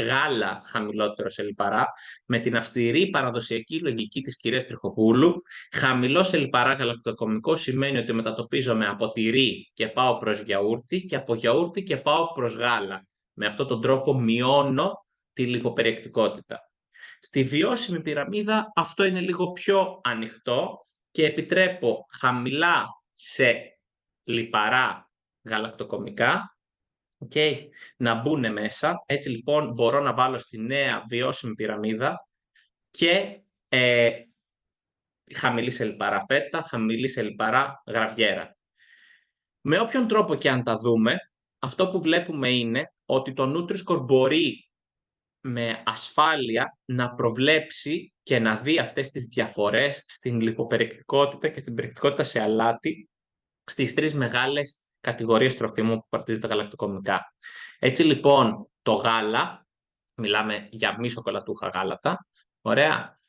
Speaker 1: γάλα χαμηλότερο σε λιπαρά, με την αυστηρή παραδοσιακή λογική της κυρίας Τριχοπούλου. Χαμηλό σε λιπαρά γαλακτοκομικό σημαίνει ότι μετατοπίζομαι από τυρί και πάω προς γιαούρτι και από γιαούρτι και πάω προς γάλα. Με αυτόν τον τρόπο μειώνω τη λιποπεριεκτικότητα. Στη βιώσιμη πυραμίδα αυτό είναι λίγο πιο ανοιχτό και επιτρέπω χαμηλά σε λιπαρά γαλακτοκομικά, να μπουν μέσα. Έτσι λοιπόν μπορώ να βάλω στη νέα βιώσιμη πυραμίδα και χαμηλή σε λιπαρά φέτα, χαμηλή σε λιπαρά γραβιέρα. Με όποιον τρόπο και αν τα δούμε, αυτό που βλέπουμε είναι ότι το Nutri-Score μπορεί με ασφάλεια να προβλέψει και να δει αυτές τις διαφορές στην λιποπεριεκτικότητα και στην περιεκτικότητα σε αλάτι στις τρεις μεγάλες κατηγορίες τροφίμων που παρατηρούν τα γαλακτοκομικά. Έτσι λοιπόν το γάλα, μιλάμε για μη σοκολατούχα γάλατα, ωραία,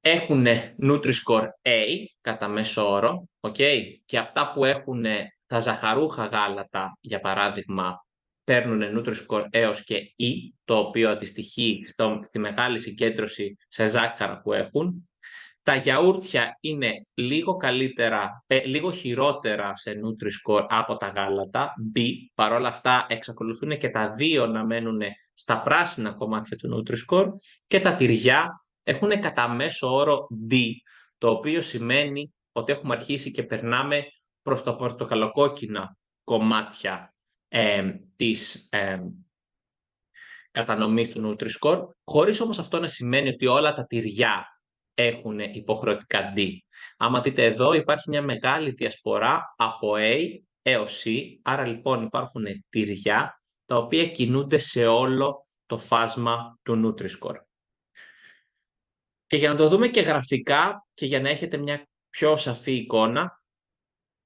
Speaker 1: έχουν Nutri-Score A κατά μέσο όρο, okay? Και αυτά που έχουν τα ζαχαρούχα γάλατα, για παράδειγμα, παίρνουν Nutri-Score έως και E, το οποίο αντιστοιχεί στη μεγάλη συγκέντρωση σε ζάχαρα που έχουν. Τα γιαούρτια είναι λίγο χειρότερα σε Nutri-Score από τα γάλατα, B. Παρόλα αυτά εξακολουθούν και τα δύο να μένουν στα πράσινα κομμάτια του Nutri-Score, και τα τυριά έχουν κατά μέσο όρο D, το οποίο σημαίνει ότι έχουμε αρχίσει και περνάμε προς τα πορτοκαλοκόκκινα κομμάτια της κατανομής του Nutri-Score, χωρίς όμως αυτό να σημαίνει ότι όλα τα τυριά έχουν υποχρεωτικά D. Άμα δείτε εδώ, υπάρχει μια μεγάλη διασπορά από A έως C, άρα λοιπόν υπάρχουν τυριά τα οποία κινούνται σε όλο το φάσμα του Nutri-Score. Και για να το δούμε και γραφικά και για να έχετε μια πιο σαφή εικόνα,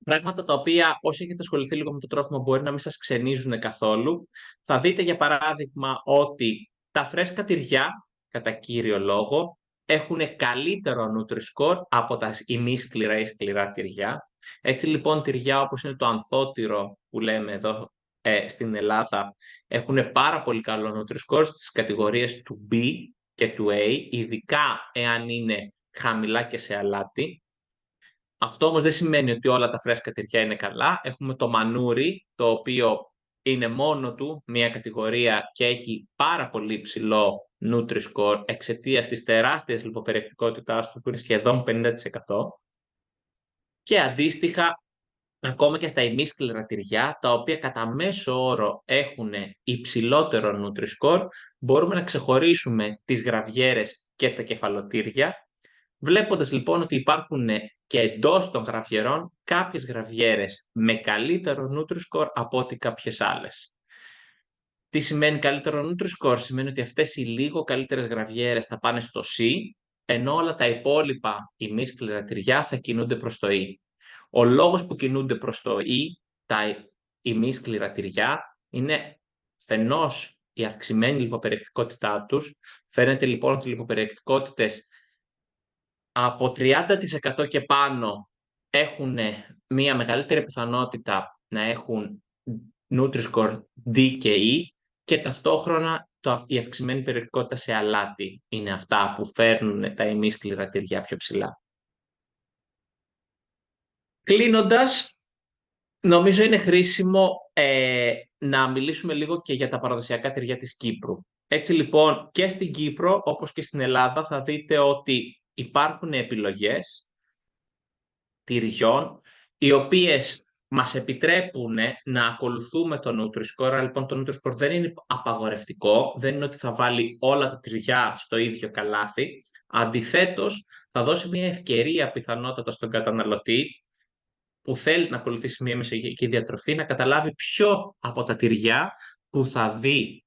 Speaker 1: πράγματα τα οποία όσοι έχετε ασχοληθεί λίγο με το τρόφιμο μπορεί να μην σας ξενίζουν καθόλου, θα δείτε για παράδειγμα ότι τα φρέσκα τυριά, κατά κύριο λόγο, έχουν καλύτερο Nutri-Score από τα ημίσκληρα ή σκληρά τυριά. Έτσι λοιπόν τυριά όπως είναι το ανθότυρο που λέμε εδώ στην Ελλάδα έχουν πάρα πολύ καλό Nutri-Score στις κατηγορίες του B και του A, ειδικά εάν είναι χαμηλά και σε αλάτι. Αυτό όμως δεν σημαίνει ότι όλα τα φρέσκα τυριά είναι καλά. Έχουμε το μανούρι, το οποίο είναι μόνο του μία κατηγορία και έχει πάρα πολύ ψηλό Nutri-Score εξαιτίας της τεράστιας λιποπεριεκτικότητάς του, που είναι σχεδόν 50%. Και αντίστοιχα, ακόμα και στα ημίσκληρα τυριά, τα οποία κατά μέσο όρο έχουν υψηλότερο Nutri-Score, μπορούμε να ξεχωρίσουμε τις γραβιέρες και τα κεφαλοτήρια, βλέποντας λοιπόν ότι υπάρχουν και εντός των γραβιερών κάποιες γραβιέρες με καλύτερο Nutri-Score από ό,τι κάποιες άλλες. Τι σημαίνει καλύτερο Nutri-Score? Σημαίνει ότι αυτές οι λίγο καλύτερες γραβιέρες θα πάνε στο C, ενώ όλα τα υπόλοιπα ημίσκληρα τυριά θα κινούνται προς το E. Ο λόγος που κινούνται προς το E, τα ημίσκληρα τυριά, είναι φαινός η αυξημένη λιποπεριεκτικότητά τους. Φαίνεται λοιπόν ότι οι λιποπεριεκτικότητες από 30% και πάνω έχουν μία μεγαλύτερη πιθανότητα να έχουν Nutri-Score D και E, και ταυτόχρονα η αυξημένη περιεκτικότητα σε αλάτι είναι αυτά που φέρνουν τα ημίσκληρα τυριά πιο ψηλά. Κλείνοντας, νομίζω είναι χρήσιμο να μιλήσουμε λίγο και για τα παραδοσιακά τυριά της Κύπρου. Έτσι λοιπόν και στην Κύπρο όπως και στην Ελλάδα θα δείτε ότι υπάρχουν επιλογές τυριών οι οποίες μας επιτρέπουν να ακολουθούμε το Nutri-Score. Λοιπόν, το Nutri-Score δεν είναι απαγορευτικό, δεν είναι ότι θα βάλει όλα τα τυριά στο ίδιο καλάθι. Αντιθέτως, θα δώσει μια ευκαιρία πιθανότατα στον καταναλωτή που θέλει να ακολουθήσει μια μεσογειακή διατροφή να καταλάβει ποιο από τα τυριά που θα δει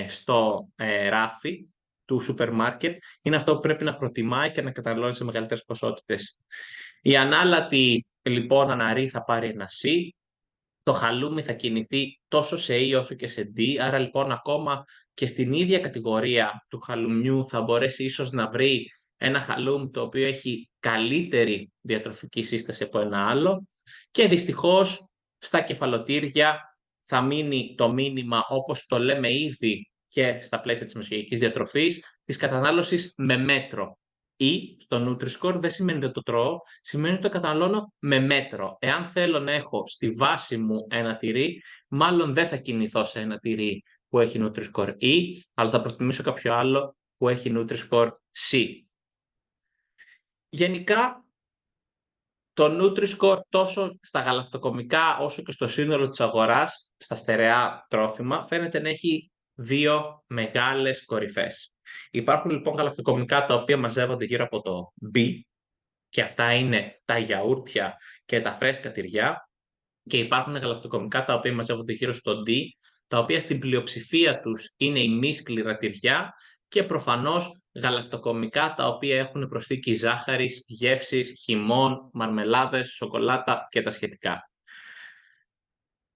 Speaker 1: στο ράφι του σούπερ μάρκετ είναι αυτό που πρέπει να προτιμάει και να καταναλώνει σε μεγαλύτερες ποσότητες. Η ανάλατη λοιπόν αναρρή θα πάρει ένα C, το χαλούμι θα κινηθεί τόσο σε E όσο και σε D, άρα λοιπόν ακόμα και στην ίδια κατηγορία του χαλουμιού θα μπορέσει ίσως να βρει ένα χαλούμι το οποίο έχει καλύτερη διατροφική σύσταση από ένα άλλο, και δυστυχώς στα κεφαλοτήρια θα μείνει το μήνυμα, όπως το λέμε ήδη και στα πλαίσια της μεσογειακής διατροφής, της κατανάλωσης με μέτρο. Ή στο Nutri-Score δεν σημαίνει ότι το τρώω, σημαίνει ότι το καταναλώνω με μέτρο. Εάν θέλω να έχω στη βάση μου ένα τυρί, μάλλον δεν θα κινηθώ σε ένα τυρί που έχει Nutri-Score E, αλλά θα προτιμήσω κάποιο άλλο που έχει Nutri-Score C. Γενικά, το Nutri-Score τόσο στα γαλακτοκομικά όσο και στο σύνολο της αγοράς, στα στερεά τρόφιμα, φαίνεται να έχει δύο μεγάλες κορυφές. Υπάρχουν λοιπόν γαλακτοκομικά τα οποία μαζεύονται γύρω από το B, και αυτά είναι τα γιαούρτια και τα φρέσκα τυριά, και υπάρχουν γαλακτοκομικά τα οποία μαζεύονται γύρω στο D, τα οποία στην πλειοψηφία τους είναι η μη σκληρά τυριά, και προφανώς γαλακτοκομικά τα οποία έχουν προσθήκη ζάχαρης, γεύσης, χυμών, μαρμελάδες, σοκολάτα και τα σχετικά.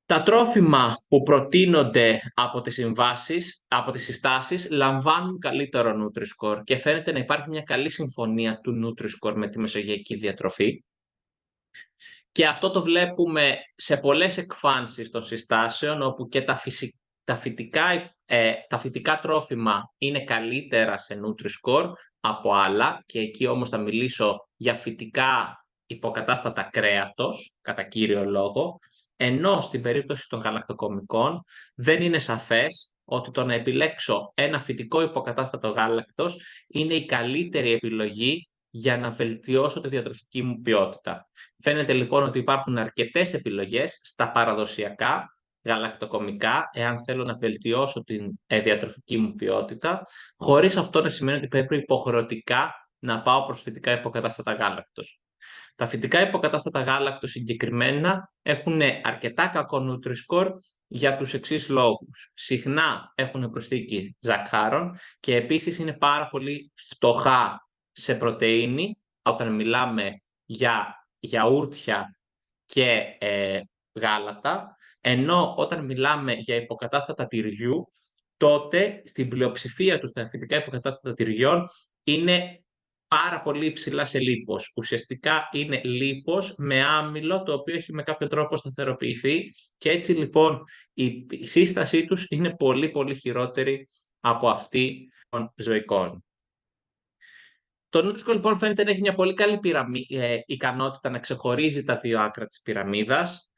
Speaker 1: Τα τρόφιμα που προτείνονται από τις συμβάσεις, από τις συστάσεις, λαμβάνουν καλύτερο Nutri-Score και φαίνεται να υπάρχει μια καλή συμφωνία του Nutri-Score με τη μεσογειακή διατροφή. Και αυτό το βλέπουμε σε πολλές εκφάνσεις των συστάσεων, όπου και τα φυτικά τρόφιμα είναι καλύτερα σε Nutri-Score από άλλα, και εκεί όμως θα μιλήσω για φυτικά υποκατάστατα κρέατος, κατά κύριο λόγο, ενώ στην περίπτωση των γαλακτοκομικών δεν είναι σαφές ότι το να επιλέξω ένα φυτικό υποκατάστατο γάλακτος είναι η καλύτερη επιλογή για να βελτιώσω τη διατροφική μου ποιότητα. Φαίνεται λοιπόν ότι υπάρχουν αρκετές επιλογές στα παραδοσιακά γαλακτοκομικά, εάν θέλω να βελτιώσω την διατροφική μου ποιότητα, χωρίς αυτό να σημαίνει ότι πρέπει υποχρεωτικά να πάω προς φυτικά υποκατάστατα γάλακτος. Τα φυτικά υποκατάστατα γάλακτος συγκεκριμένα έχουν αρκετά κακό Nutri-Score για τους εξής λόγους. Συχνά έχουν προσθήκη ζαχάρων και επίσης είναι πάρα πολύ φτωχά σε πρωτεΐνη όταν μιλάμε για γιαούρτια και γάλατα, ενώ όταν μιλάμε για υποκατάστατα τυριού, τότε στην πλειοψηφία τους τα φυτικά υποκατάστατα τυριών είναι πάρα πολύ υψηλά σε λίπος. Ουσιαστικά είναι λίπος με άμυλο, το οποίο έχει με κάποιο τρόπο σταθεροποιηθεί, και έτσι λοιπόν η σύστασή τους είναι πολύ πολύ χειρότερη από αυτή των ζωικών. Το Nutri-Score λοιπόν φαίνεται να έχει μια πολύ καλή ικανότητα να ξεχωρίζει τα δύο άκρα της πυραμίδας.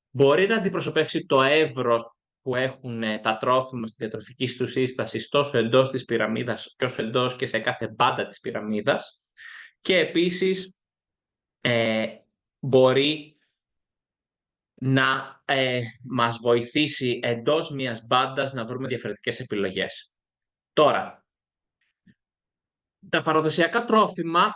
Speaker 1: Μπορεί να αντιπροσωπεύσει το εύρος που έχουν τα τρόφιμα στη διατροφική του σύσταση τόσο εντός της πυραμίδας και όσο εντός και σε κάθε μπάντα της πυραμίδας. Και επίσης μπορεί να μας βοηθήσει εντός μιας μπάντας να βρούμε διαφορετικές επιλογές. Τώρα, τα παραδοσιακά τρόφιμα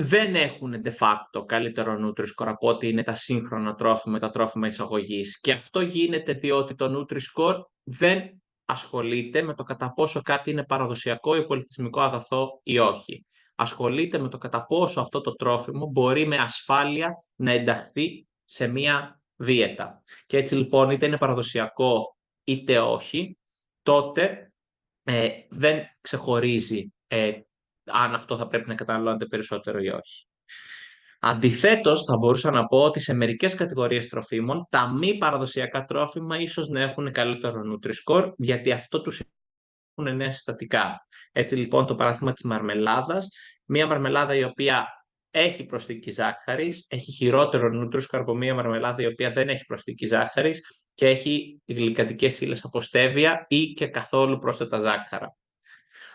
Speaker 1: δεν έχουν de facto καλύτερο Nutri-Score από ό,τι είναι τα σύγχρονα τρόφιμα, τα τρόφιμα εισαγωγής. Και αυτό γίνεται διότι το Nutri-Score δεν ασχολείται με το κατά πόσο κάτι είναι παραδοσιακό ή πολιτισμικό αγαθό ή όχι. Ασχολείται με το κατά πόσο αυτό το τρόφιμο μπορεί με ασφάλεια να ενταχθεί σε μία δίαιτα. Και έτσι λοιπόν, είτε είναι παραδοσιακό είτε όχι, τότε δεν ξεχωρίζει αν αυτό θα πρέπει να καταναλώνεται περισσότερο ή όχι. Αντιθέτως, θα μπορούσα να πω ότι σε μερικές κατηγορίες τροφίμων, τα μη παραδοσιακά τρόφιμα ίσως να έχουν καλύτερο Nutri-Score, γιατί αυτό τους έχουν νέα συστατικά. Έτσι λοιπόν, το παράδειγμα της μαρμελάδας, μια μαρμελάδα η οποία έχει προσθήκη ζάχαρης, έχει χειρότερο Nutri-Score από μια μαρμελάδα η οποία δεν έχει προσθήκη ζάχαρης και έχει γλυκαντικές ύλες από στέβια ή και καθόλου πρόσθετα ζάχαρα.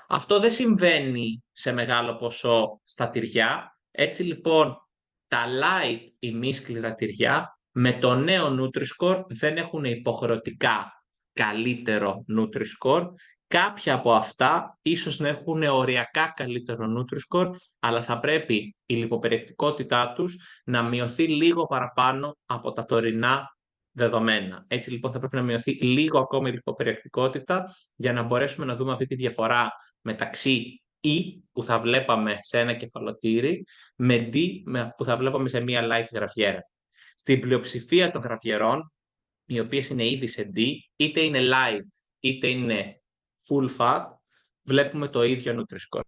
Speaker 1: Αυτό δεν συμβαίνει σε μεγάλο ποσό στα τυριά. Έτσι λοιπόν, τα light ή μη σκληρά τυριά με το νέο Nutri-Score δεν έχουν υποχρεωτικά καλύτερο Nutri-Score. Κάποια από αυτά ίσως να έχουν οριακά καλύτερο Nutri-Score, αλλά θα πρέπει η λιποπεριεκτικότητά τους να μειωθεί λίγο παραπάνω από τα τωρινά δεδομένα. Έτσι λοιπόν, θα πρέπει να μειωθεί λίγο ακόμα η λιποπεριεκτικότητα για να μπορέσουμε να δούμε αυτή τη διαφορά μεταξύ E που θα βλέπαμε σε ένα κεφαλοτήρι με D που θα βλέπαμε σε μία light γραφιέρα. Στην πλειοψηφία των γραφιερών, οι οποίες είναι ήδη σε D, είτε είναι light είτε είναι full fat, βλέπουμε το ίδιο Nutri-Score.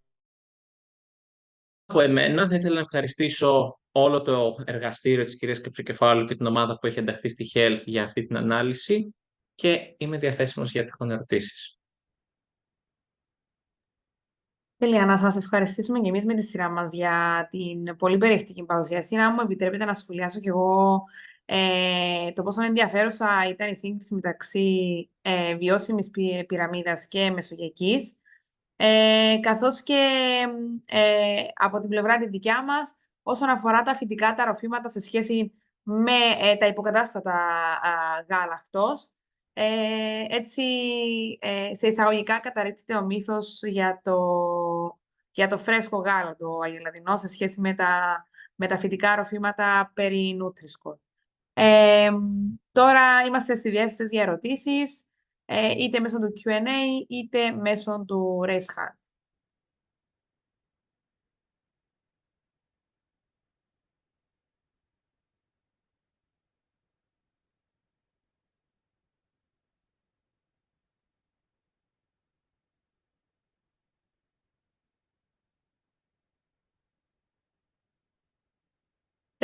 Speaker 1: Από εμένα θα ήθελα να ευχαριστήσω όλο το εργαστήριο της κυρίας Κεψοκεφάλου και την ομάδα που έχει ενταχθεί στη Health για αυτή την ανάλυση και είμαι διαθέσιμος για τυχόν ερωτήσεις.
Speaker 2: Τέλεια, να σας ευχαριστήσουμε και εμείς με τη σειρά μας για την πολύ περιεκτική παρουσίαση. Αν μου επιτρέπετε να σχολιάσω κι εγώ το πόσο ενδιαφέρουσα ήταν η σύγκριση μεταξύ βιώσιμης πυραμίδας και μεσογειακής, καθώς και από την πλευρά τη δικιά μας, όσον αφορά τα φυτικά τα ροφήματα σε σχέση με τα υποκατάστατα γάλακτος. Έτσι, σε εισαγωγικά καταρρίπτεται ο μύθος για το φρέσκο γάλα, το αγελαδινό, σε σχέση με τα φυτικά ροφήματα περί Nutri-Score. Τώρα είμαστε στη διάθεση για ερωτήσεις, είτε μέσω του Q&A, είτε μέσω του Raise Hand.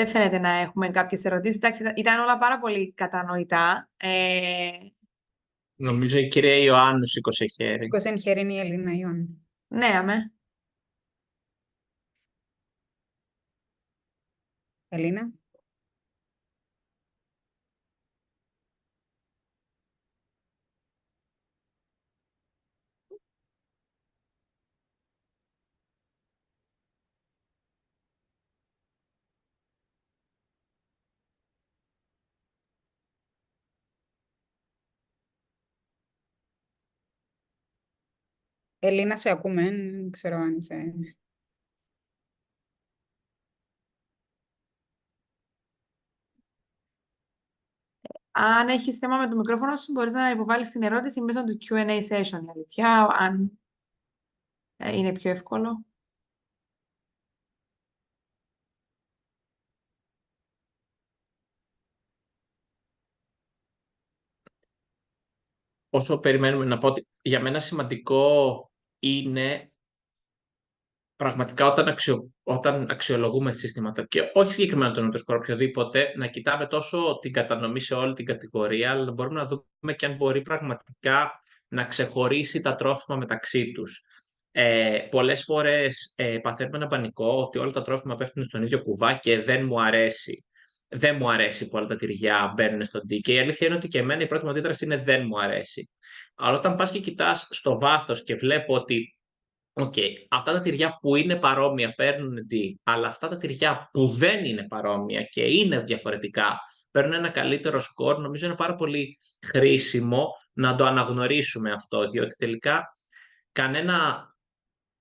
Speaker 2: Δεν φαίνεται να έχουμε κάποιες ερωτήσεις. Εντάξει, ήταν όλα πάρα πολύ κατανοητά.
Speaker 1: Νομίζω η κυρία Ιωάννου σήκωσε χέρι.
Speaker 3: Σήκωσε χέρι είναι η Ελίνα Ιωάννου.
Speaker 2: Ναι, αμέ.
Speaker 3: Ελίνα. Ελίνα, σε ακούμε, δεν ξέρω αν είσαι...
Speaker 2: Αν έχεις θέμα με το μικρόφωνο σου, μπορείς να υποβάλεις την ερώτηση μέσα του Q&A session, η αλήθεια, αν είναι πιο εύκολο.
Speaker 1: Όσο περιμένουμε να πω ότι για μένα σημαντικό είναι πραγματικά όταν αξιολογούμε συστήματα και όχι συγκεκριμένα τον Nutri-Score, οποιοδήποτε, να κοιτάμε τόσο την κατανομή σε όλη την κατηγορία, αλλά μπορούμε να δούμε και αν μπορεί πραγματικά να ξεχωρίσει τα τρόφιμα μεταξύ τους. Πολλές φορές παθαίνουμε ένα πανικό ότι όλα τα τρόφιμα πέφτουν στον ίδιο κουβά και δεν μου αρέσει. Δεν μου αρέσει που όλα τα τυριά μπαίνουν στον ντύ. Και η αλήθεια είναι ότι και εμένα η πρώτη μου αντίδραση είναι δεν μου αρέσει. Αλλά όταν πας και κοιτάς στο βάθος και βλέπω ότι αυτά τα τυριά που είναι παρόμοια παίρνουν τι, αλλά αυτά τα τυριά που δεν είναι παρόμοια και είναι διαφορετικά παίρνουν ένα καλύτερο σκορ, νομίζω είναι πάρα πολύ χρήσιμο να το αναγνωρίσουμε αυτό, διότι τελικά κανένα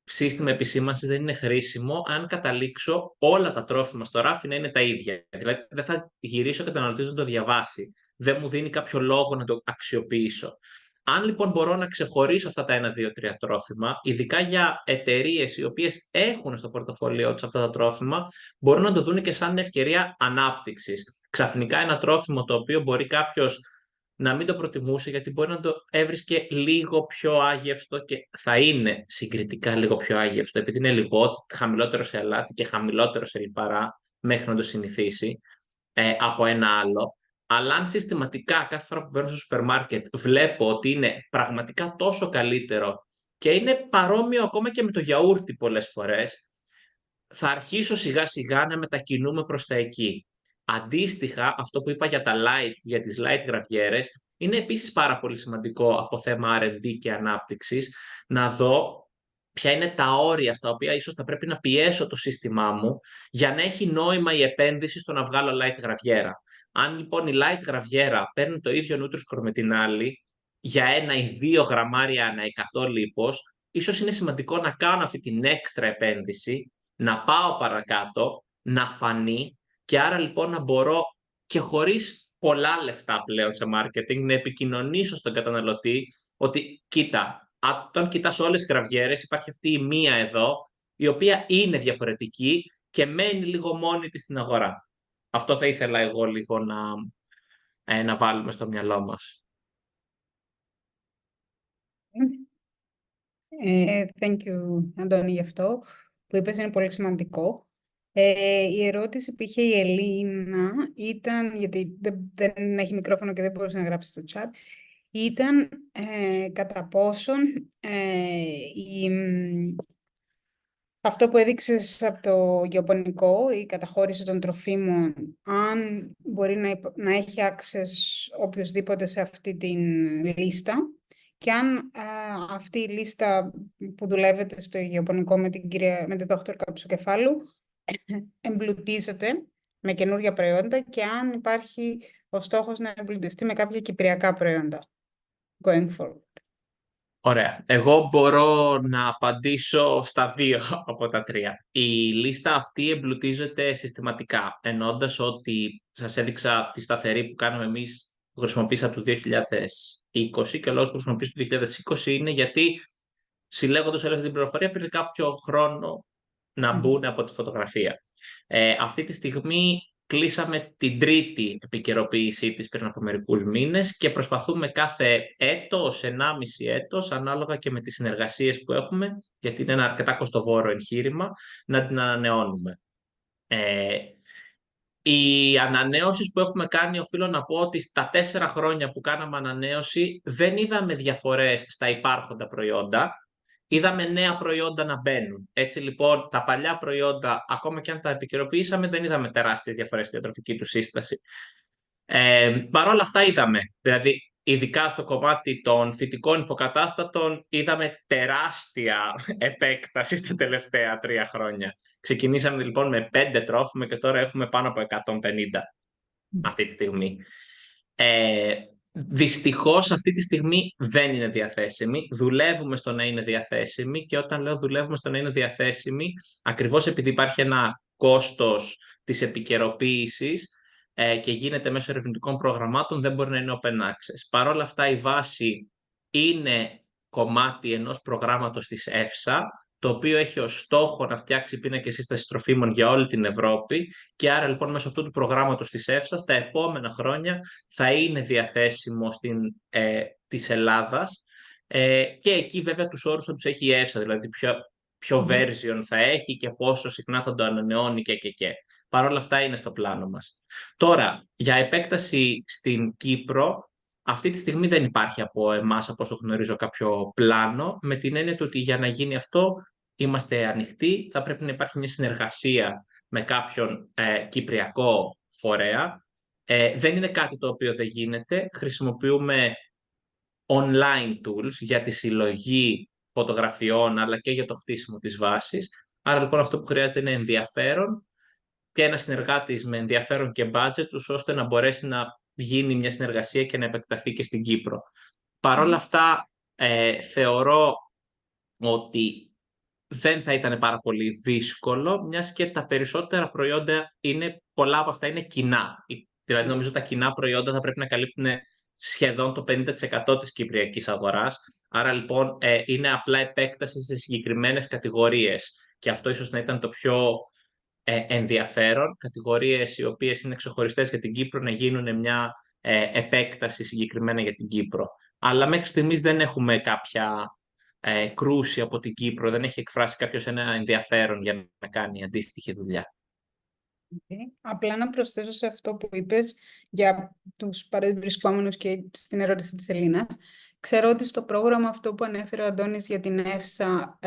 Speaker 1: σύστημα επισήμανσης δεν είναι χρήσιμο αν καταλήξω όλα τα τρόφιμα στο ράφι να είναι τα ίδια. Δηλαδή δεν θα γυρίσω και καταναλωτής να το διαβάσει. Δεν μου δίνει κάποιο λόγο να το αξιοποιήσω. Αν λοιπόν μπορώ να ξεχωρίσω αυτά τα 1, 2, 3 τρόφιμα, ειδικά για εταιρείες οι οποίες έχουν στο πορτοφόλιό τους αυτά τα τρόφιμα, μπορούν να το δουν και σαν ευκαιρία ανάπτυξης. Ξαφνικά ένα τρόφιμο το οποίο μπορεί κάποιος να μην το προτιμούσε, γιατί μπορεί να το έβρισκε λίγο πιο άγευστο και θα είναι συγκριτικά λίγο πιο άγευστο, επειδή είναι χαμηλότερο σε αλάτι και χαμηλότερο σε λιπαρά, μέχρι να το συνηθίσει, από ένα άλλο. Αλλά αν συστηματικά κάθε φορά που μπαίνω στο σούπερ μάρκετ βλέπω ότι είναι πραγματικά τόσο καλύτερο και είναι παρόμοιο ακόμα και με το γιαούρτι πολλές φορές, θα αρχίσω σιγά σιγά να μετακινούμε προς τα εκεί. Αντίστοιχα, αυτό που είπα για τα light, για τις light γραβιέρες, είναι επίσης πάρα πολύ σημαντικό από θέμα R&D και ανάπτυξης, να δω ποια είναι τα όρια στα οποία ίσως θα πρέπει να πιέσω το σύστημά μου για να έχει νόημα η επένδυση στο να βγάλω light γραβιέρα. Αν λοιπόν η light γραβιέρα παίρνει το ίδιο Nutri-Score με την άλλη, για 1 ή 2 γραμμάρια ανά 100 λίπος, ίσως είναι σημαντικό να κάνω αυτή την έξτρα επένδυση, να πάω παρακάτω, να φανεί και άρα λοιπόν να μπορώ και χωρίς πολλά λεφτά πλέον σε marketing να επικοινωνήσω στον καταναλωτή ότι κοίτα, όταν κοιτάς όλες τις γραβιέρες υπάρχει αυτή η μία εδώ η οποία είναι διαφορετική και μένει λίγο μόνη της στην αγορά. Αυτό θα ήθελα εγώ λίγο να βάλουμε στο μυαλό μας.
Speaker 3: Thank you, Αντώνη, γι' αυτό που είπες, είναι πολύ σημαντικό. Η ερώτηση που είχε η Ελίνα ήταν, γιατί δεν έχει μικρόφωνο και δεν μπορούσε να γράψει στο chat, ήταν κατά πόσον αυτό που έδειξες από το γεωπονικό, η καταχώρηση των τροφίμων, αν μπορεί να έχει access οποιοσδήποτε σε αυτή την λίστα, και αν αυτή η λίστα που δουλεύετε στο γεωπονικό με την Δόκτωρ Καψοκεφάλου εμπλουτίζεται με καινούργια προϊόντα και αν υπάρχει ο στόχος να εμπλουτιστεί με κάποια κυπριακά προϊόντα going forward.
Speaker 1: Ωραία. Εγώ μπορώ να απαντήσω στα 2 από τα 3. Η λίστα αυτή εμπλουτίζεται συστηματικά, εννοώντας ότι σας έδειξα τη σταθερή που κάναμε εμείς που χρησιμοποίησα το 2020 και ο λόγος που χρησιμοποίησα το 2020 είναι γιατί συλλέγοντας όλη αυτή την πληροφορία πήρε κάποιο χρόνο να μπουν από τη φωτογραφία. Αυτή τη στιγμή κλείσαμε την τρίτη επικαιροποίησή της πριν από μερικούς μήνες και προσπαθούμε κάθε έτος, 1,5 έτος, ανάλογα και με τις συνεργασίες που έχουμε, γιατί είναι ένα αρκετά κοστοβόρο εγχείρημα, να την ανανεώνουμε. Οι ανανέωσεις που έχουμε κάνει, οφείλω να πω ότι στα 4 χρόνια που κάναμε ανανέωση δεν είδαμε διαφορές στα υπάρχοντα προϊόντα. Είδαμε νέα προϊόντα να μπαίνουν. Έτσι λοιπόν, τα παλιά προϊόντα, ακόμα και αν τα επικαιροποιήσαμε, δεν είδαμε τεράστιες διαφορές στη διατροφική του σύσταση. Παρ' όλα αυτά είδαμε, δηλαδή ειδικά στο κομμάτι των φυτικών υποκατάστατων, είδαμε τεράστια επέκταση στα τελευταία 3 χρόνια. Ξεκινήσαμε λοιπόν με 5 τρόφιμα και τώρα έχουμε πάνω από 150 αυτή τη στιγμή. Δυστυχώς αυτή τη στιγμή δεν είναι διαθέσιμη. Δουλεύουμε στο να είναι διαθέσιμη και όταν λέω δουλεύουμε στο να είναι διαθέσιμη, ακριβώς επειδή υπάρχει ένα κόστος της επικαιροποίησης και γίνεται μέσω ερευνητικών προγραμμάτων, δεν μπορεί να είναι open access. Παρ' όλα αυτά η βάση είναι κομμάτι ενός προγράμματος της ΕΦΣΑ, το οποίο έχει ως στόχο να φτιάξει πίνακες σύστασης τροφίμων για όλη την Ευρώπη και άρα λοιπόν μέσω αυτού του προγράμματος της ΕΦΣΑ στα επόμενα χρόνια θα είναι διαθέσιμο της Ελλάδας και εκεί βέβαια τους όρους θα τους έχει η ΕΦΣΑ, δηλαδή ποιο version θα έχει και πόσο συχνά θα το ανανεώνει και. Παρ' όλα αυτά είναι στο πλάνο μας. Τώρα, για επέκταση στην Κύπρο, αυτή τη στιγμή δεν υπάρχει από εμάς, από όσο γνωρίζω, κάποιο πλάνο, με την έννοια του ότι για να γίνει αυτό είμαστε ανοιχτοί, θα πρέπει να υπάρχει μια συνεργασία με κάποιον κυπριακό φορέα. Δεν είναι κάτι το οποίο δεν γίνεται. Χρησιμοποιούμε online tools για τη συλλογή φωτογραφιών, αλλά και για το χτίσιμο της βάσης. Άρα λοιπόν αυτό που χρειάζεται είναι ενδιαφέρον και ένα συνεργάτης με ενδιαφέρον και budget, ώστε να μπορέσει να γίνει μια συνεργασία και να επεκταθεί και στην Κύπρο. Παρ' όλα αυτά, θεωρώ ότι δεν θα ήταν πάρα πολύ δύσκολο, μιας και τα περισσότερα προϊόντα πολλά από αυτά είναι κοινά. Δηλαδή, νομίζω τα κοινά προϊόντα θα πρέπει να καλύπτουν σχεδόν το 50% της κυπριακής αγοράς. Άρα, λοιπόν, είναι απλά επέκταση σε συγκεκριμένες κατηγορίες. Και αυτό ίσως να ήταν το πιο ενδιαφέρον. Κατηγορίες οι οποίες είναι ξεχωριστές για την Κύπρο να γίνουν μια επέκταση συγκεκριμένα για την Κύπρο. Αλλά μέχρι στιγμής δεν έχουμε κάποια κρούση από την Κύπρο, δεν έχει εκφράσει κάποιος ένα ενδιαφέρον για να κάνει αντίστοιχη δουλειά.
Speaker 3: Okay. Απλά να προσθέσω σε αυτό που είπες για τους παρευρισκόμενους και στην ερώτηση της Ελίνας. Ξέρω ότι στο πρόγραμμα αυτό που ανέφερε ο Αντώνης για την ΕΦΣΑ,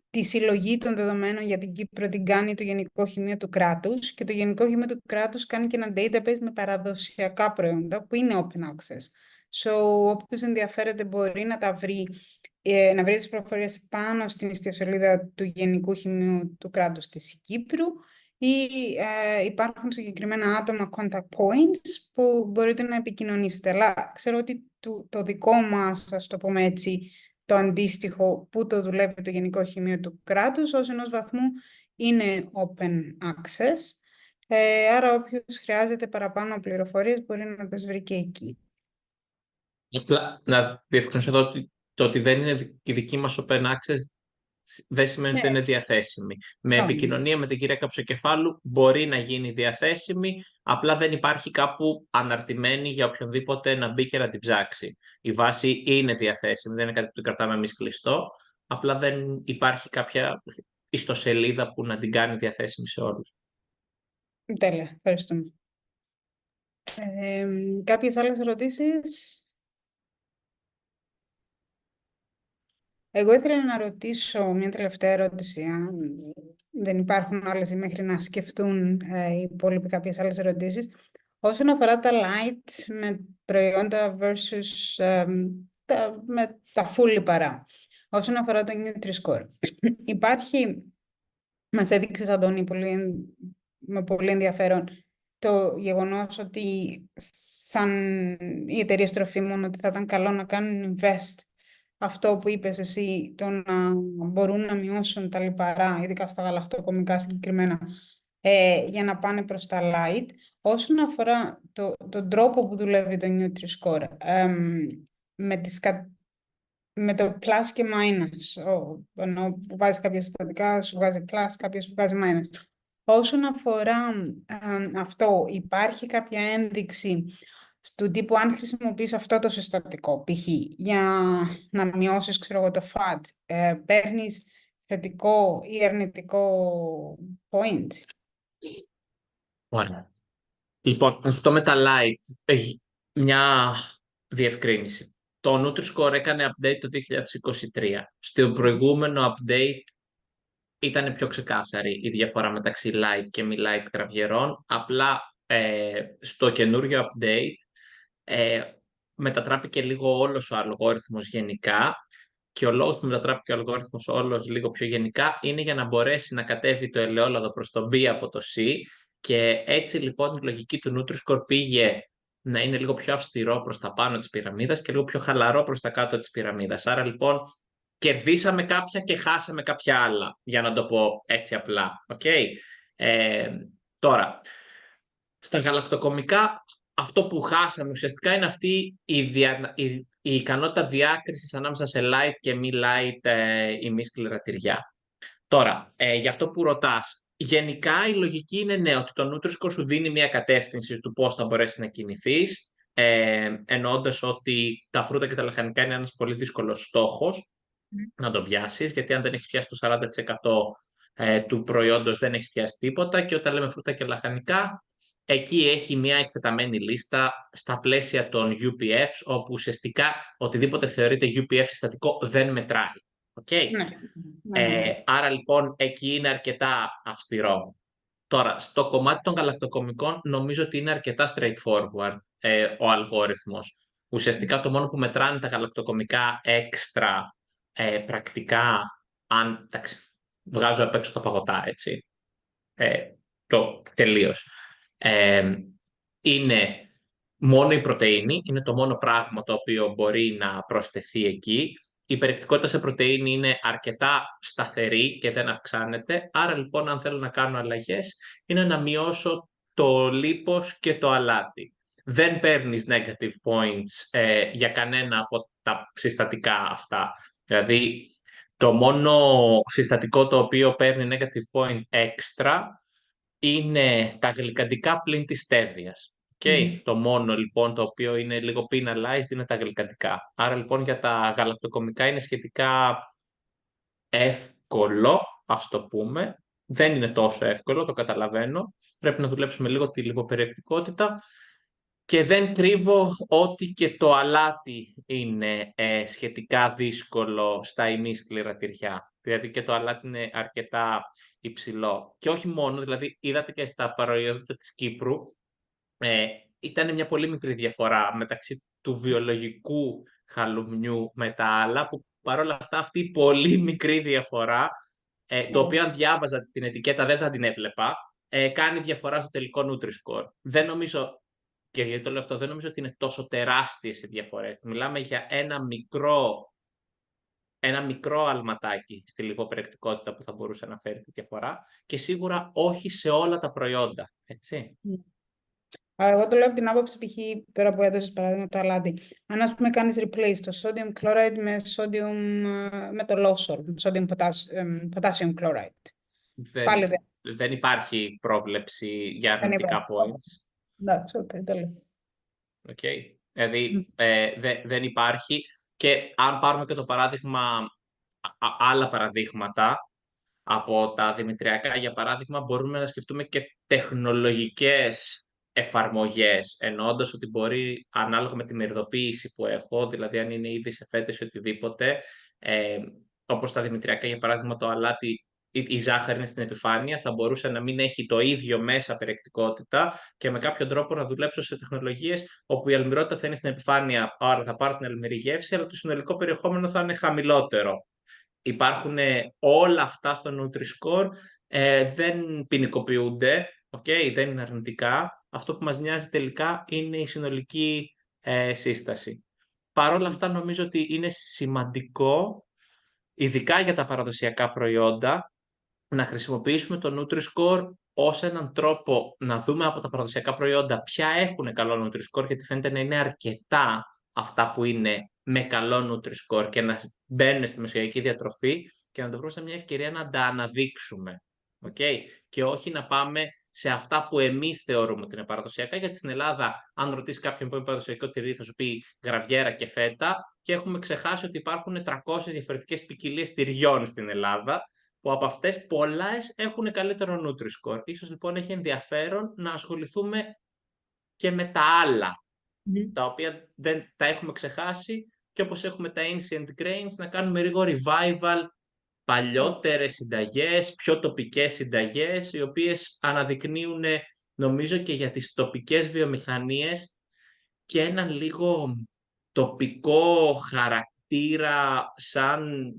Speaker 3: τη συλλογή των δεδομένων για την Κύπρο την κάνει το Γενικό Χημείο του Κράτους και το Γενικό Χημείο του Κράτους κάνει και ένα database με παραδοσιακά προϊόντα που είναι open access. So, όποιος ενδιαφέρεται μπορεί να τα βρει, να βρει τις πληροφορίες πάνω στην ιστοσελίδα του Γενικού Χημείου του Κράτους της Κύπρου ή υπάρχουν συγκεκριμένα άτομα contact points που μπορείτε να επικοινωνήσετε. Αλλά ξέρω ότι το δικό μας, ας το πούμε έτσι, το αντίστοιχο που το δουλεύει το Γενικό Χημείο του Κράτους, ως ενός βαθμού είναι open access. Άρα όποιος χρειάζεται παραπάνω πληροφορίες μπορεί να τις βρει και εκεί.
Speaker 1: Απλά να διευκρινίσω εδώ ότι το ότι δεν είναι η δική μας open access δεν σημαίνει ότι είναι διαθέσιμη. Με επικοινωνία με την κυρία Καψοκεφάλου μπορεί να γίνει διαθέσιμη, απλά δεν υπάρχει κάπου αναρτημένη για οποιονδήποτε να μπει και να την ψάξει. Η βάση είναι διαθέσιμη, δεν είναι κάτι που την κρατάμε εμείς κλειστό, απλά δεν υπάρχει κάποια ιστοσελίδα που να την κάνει διαθέσιμη σε όλους.
Speaker 3: Τέλεια, ευχαριστούμε. Κάποιες άλλες ερωτήσεις? Εγώ ήθελα να ρωτήσω μια τελευταία ερώτηση, αν δεν υπάρχουν άλλες μέχρι να σκεφτούν οι υπόλοιποι κάποιες άλλες ερωτήσεις. Όσον αφορά τα light με προϊόντα versus με τα full λιπαρά. Όσον αφορά το Nutri-Score, υπάρχει, μας έδειξες Αντώνη με πολύ ενδιαφέρον, το γεγονός ότι σαν οι εταιρείες τροφίμων ότι θα ήταν καλό να κάνουν invest αυτό που είπες εσύ, το να μπορούν να μειώσουν τα λιπαρά, ειδικά στα γαλακτοκομικά συγκεκριμένα, για να πάνε προς τα light. Όσον αφορά τον τρόπο που δουλεύει το Nutri-Score, με το plus και minus, ενώ που βάζεις κάποια συστατικά, σου βγάζει plus, κάποιος σου βγάζει minus. Όσον αφορά αυτό, υπάρχει κάποια ένδειξη του τύπου αν χρησιμοποιείς αυτό το συστατικό, π.χ. για να μειώσεις, ξέρω εγώ, το fat, παίρνεις θετικό ή αρνητικό point?
Speaker 1: Ωραία. Λοιπόν, αυτό με τα light έχει μια διευκρίνηση. Το Nutri-Score έκανε update το 2023. Στο προηγούμενο update ήταν πιο ξεκάθαρη η διαφορά μεταξύ light και μη light γραβιερών. Απλά στο καινούριο update μετατράπηκε λίγο όλος ο αλγόριθμος γενικά, και ο λόγος που μετατράπηκε ο αλγόριθμος όλος λίγο πιο γενικά είναι για να μπορέσει να κατέβει το ελαιόλαδο προς το B από το C, και έτσι λοιπόν η λογική του Nutri-Score πήγε να είναι λίγο πιο αυστηρό προς τα πάνω της πυραμίδας και λίγο πιο χαλαρό προς τα κάτω της πυραμίδας. Άρα λοιπόν κερδίσαμε κάποια και χάσαμε κάποια άλλα, για να το πω έτσι απλά. Okay? Τώρα, στα γαλακτοκομικά αυτό που χάσαμε ουσιαστικά είναι αυτή η ικανότητα διάκρισης ανάμεσα σε light και μη light ημίσκυλα τυριά. Τώρα, για αυτό που ρωτάς, γενικά η λογική είναι ναι, ότι το Nutri-Score σου δίνει μια κατεύθυνση του πώς θα μπορέσεις να κινηθείς, εννοώντας ότι τα φρούτα και τα λαχανικά είναι ένας πολύ δύσκολος στόχος να το πιάσεις, γιατί αν δεν έχεις πιάσει το 40% του προϊόντος δεν έχεις πιάσει τίποτα, και όταν λέμε φρούτα και λαχανικά, εκεί έχει μια εκτεταμένη λίστα στα πλαίσια των UPFs, όπου ουσιαστικά οτιδήποτε θεωρείται UPF συστατικό δεν μετράει. Okay?
Speaker 3: Ναι.
Speaker 1: Άρα λοιπόν εκεί είναι αρκετά αυστηρό. Τώρα, στο κομμάτι των γαλακτοκομικών νομίζω ότι είναι αρκετά straightforward ο αλγόριθμος. Ουσιαστικά το μόνο που μετράνε τα γαλακτοκομικά έξτρα πρακτικά, αν εντάξει, βγάζω απ' έξω τα παγωτά, έτσι, το τελείως. Είναι μόνο η πρωτεΐνη, είναι το μόνο πράγμα το οποίο μπορεί να προσθεθεί εκεί. Η περιεκτικότητα σε πρωτεΐνη είναι αρκετά σταθερή και δεν αυξάνεται. Άρα λοιπόν, αν θέλω να κάνω αλλαγές, είναι να μειώσω το λίπος και το αλάτι. Δεν παίρνεις negative points για κανένα από τα συστατικά αυτά. Δηλαδή, το μόνο συστατικό το οποίο παίρνει negative point extra είναι τα γλυκαντικά πλην της στέβιας. Okay. Το μόνο λοιπόν το οποίο είναι λίγο penalized είναι τα γλυκαντικά. Άρα λοιπόν για τα γαλακτοκομικά είναι σχετικά εύκολο, ας το πούμε. Δεν είναι τόσο εύκολο, το καταλαβαίνω. Πρέπει να δουλέψουμε λίγο τη λιποπεριεκτικότητα. Και δεν κρύβω ότι και το αλάτι είναι σχετικά δύσκολο στα ημίσκληρα τυριά. Δηλαδή και το αλάτι είναι αρκετά υψηλό. Και όχι μόνο, δηλαδή είδατε και στα προϊόντα της Κύπρου, ήταν μια πολύ μικρή διαφορά μεταξύ του βιολογικού χαλουμιού με τα άλλα, που παρόλα αυτά αυτή η πολύ μικρή διαφορά, το οποίο αν διάβαζα την ετικέτα δεν θα την έβλεπα, κάνει διαφορά στο τελικό Nutri-Score. Δεν νομίζω, και γιατί το λέω αυτό, δεν νομίζω ότι είναι τόσο τεράστιες οι διαφορές. Μιλάμε για ένα μικρό αλματάκι στη λιποπεριεκτικότητα που θα μπορούσε να φέρει τη διαφορά, και σίγουρα όχι σε όλα τα προϊόντα. Έτσι.
Speaker 3: Εγώ το λέω από την άποψη, π.χ. τώρα που έδωσες παράδειγμα το αλάτι. Αν ας πούμε κάνεις replace το sodium chloride με το losol, sodium potassium chloride.
Speaker 1: Δεν υπάρχει πρόβλεψη για αρνητικά points.
Speaker 3: Εντάξει, τέλος.
Speaker 1: Okay. Δηλαδή δεν υπάρχει. Και αν πάρουμε και το παράδειγμα, άλλα παραδείγματα από τα δημητριακά, για παράδειγμα, μπορούμε να σκεφτούμε και τεχνολογικές εφαρμογές, εννοώντας ότι μπορεί, ανάλογα με τη μυρδοποίηση που έχω, δηλαδή αν είναι ήδη σε φέτες ή οτιδήποτε, όπως τα δημητριακά, για παράδειγμα, το αλάτι, η ζάχαρη είναι στην επιφάνεια, θα μπορούσε να μην έχει το ίδιο μέσα περιεκτικότητα και με κάποιο τρόπο να δουλέψω σε τεχνολογίες όπου η αλμυρότητα θα είναι στην επιφάνεια, άρα θα πάρω την αλμυρή γεύση, αλλά το συνολικό περιεχόμενο θα είναι χαμηλότερο. Υπάρχουν όλα αυτά στο Nutri-Score, δεν ποινικοποιούνται, okay, δεν είναι αρνητικά. Αυτό που μας νοιάζει τελικά είναι η συνολική σύσταση. Παρ' όλα αυτά νομίζω ότι είναι σημαντικό, ειδικά για τα παραδοσιακά προϊόντα, να χρησιμοποιήσουμε το Nutri-Score ως έναν τρόπο να δούμε από τα παραδοσιακά προϊόντα ποια έχουν καλό Nutri-Score, γιατί φαίνεται να είναι αρκετά αυτά που είναι με καλό Nutri-Score και να μπαίνουν στη μεσογειακή διατροφή, και να το βρούμε σε μια ευκαιρία να τα αναδείξουμε. Okay? Και όχι να πάμε σε αυτά που εμείς θεωρούμε ότι είναι παραδοσιακά, γιατί στην Ελλάδα, αν ρωτήσει κάποιον που είναι παραδοσιακό τυρί, θα σου πει γραβιέρα και φέτα, και έχουμε ξεχάσει ότι υπάρχουν 300 διαφορετικές ποικιλίες τυριών στην Ελλάδα. που από αυτές πολλές έχουν καλύτερο Nutri-Score. Ίσως λοιπόν έχει ενδιαφέρον να ασχοληθούμε και με τα άλλα, τα οποία δεν τα έχουμε ξεχάσει, και όπως έχουμε τα Ancient Grains, να κάνουμε λίγο revival, παλιότερες συνταγές, πιο τοπικές συνταγές, οι οποίες αναδεικνύουν, νομίζω, και για τις τοπικές βιομηχανίες και έναν λίγο τοπικό χαρακτήρα σαν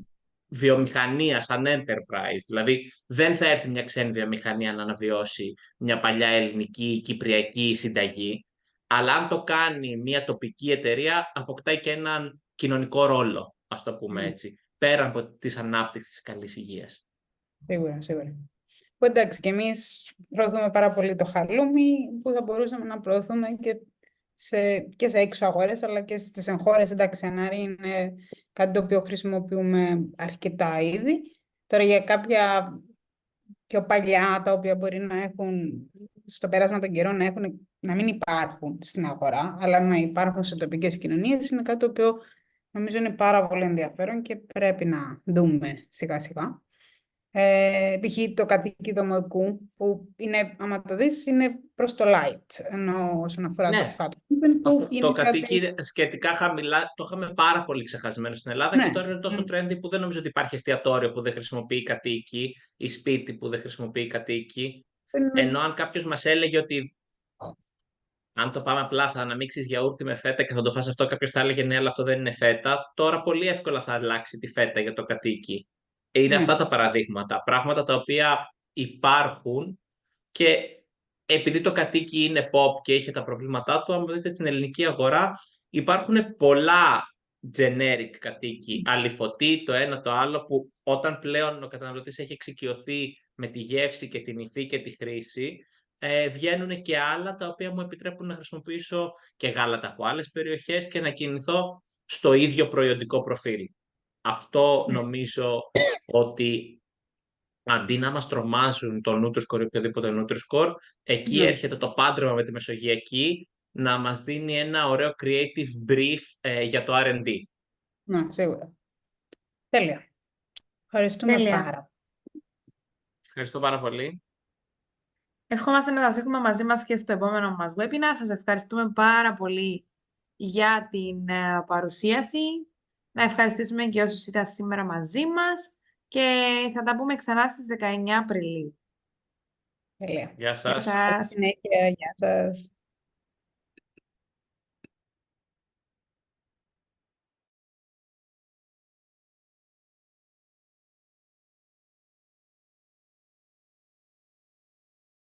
Speaker 1: βιομηχανία, σαν enterprise. Δηλαδή δεν θα έρθει μια ξένη βιομηχανία να αναβιώσει μια παλιά ελληνική, κυπριακή συνταγή, αλλά αν το κάνει μια τοπική εταιρεία, αποκτάει και έναν κοινωνικό ρόλο, ας το πούμε έτσι, πέραν από της ανάπτυξης της καλής υγείας.
Speaker 3: Σίγουρα, σίγουρα. Που εντάξει, και εμείς προωθούμε πάρα πολύ το χαλούμι, που θα μπορούσαμε να προωθούμε και σε έξω αγορές, αλλά και στις εγχώρες. Εντάξει, ανάρι είναι κάτι το οποίο χρησιμοποιούμε αρκετά ήδη. Τώρα για κάποια πιο παλιά, τα οποία μπορεί να έχουν στο πέρασμα των καιρών να μην υπάρχουν στην αγορά, αλλά να υπάρχουν σε τοπικές κοινωνίες, είναι κάτι το οποίο νομίζω είναι πάρα πολύ ενδιαφέρον και πρέπει να δούμε σιγά σιγά. Π.χ. το κατοίκι δωμοτικού, που είναι, άμα το δεις, είναι προς το light, ενώ όσον αφορά το fat.
Speaker 1: Το κατοίκι είναι σχετικά χαμηλά, το είχαμε πάρα πολύ ξεχασμένο στην Ελλάδα, και τώρα είναι τόσο trendy που δεν νομίζω ότι υπάρχει εστιατόριο που δεν χρησιμοποιεί κατοίκι ή σπίτι που δεν χρησιμοποιεί κατοίκι. Ενώ αν κάποιος μας έλεγε ότι αν το πάμε απλά θα αναμίξεις γιαούρτι με φέτα και θα το φας αυτό, κάποιος θα έλεγε ναι, αλλά αυτό δεν είναι φέτα. Τώρα πολύ εύκολα θα αλλάξει τη φέτα για το κατοίκι. Είναι αυτά τα παραδείγματα, πράγματα τα οποία υπάρχουν, και επειδή το κατοίκι είναι pop και είχε τα προβλήματά του, αν δείτε την ελληνική αγορά, υπάρχουν πολλά generic κατοίκι, αλιφωτή, το ένα το άλλο, που όταν πλέον ο καταναλωτής έχει εξοικειωθεί με τη γεύση και την υφή και τη χρήση, βγαίνουν και άλλα τα οποία μου επιτρέπουν να χρησιμοποιήσω και γάλατα από άλλες περιοχές και να κινηθώ στο ίδιο προϊόντικό προφίλ. Αυτό νομίζω ότι αντί να μας τρομάζουν το Nutri-Score ή οποιοδήποτε Nutri-Score, εκεί έρχεται το πάντρεμα με τη Μεσογειακή να μας δίνει ένα ωραίο creative brief για το R&D.
Speaker 3: Ναι, σίγουρα. Τέλεια. Ευχαριστούμε πάρα.
Speaker 1: Ευχαριστώ πάρα πολύ.
Speaker 2: Ευχόμαστε να σας έχουμε μαζί μας και στο επόμενο μας webinar. Σας ευχαριστούμε πάρα πολύ για την παρουσίαση. Να ευχαριστήσουμε και όσους ήταν σήμερα μαζί μας και θα τα πούμε ξανά στις 19 Απριλίου.
Speaker 3: Τέλεια.
Speaker 1: Γεια σας.
Speaker 2: Γεια σας.
Speaker 3: Συνέχεια. Γεια σας.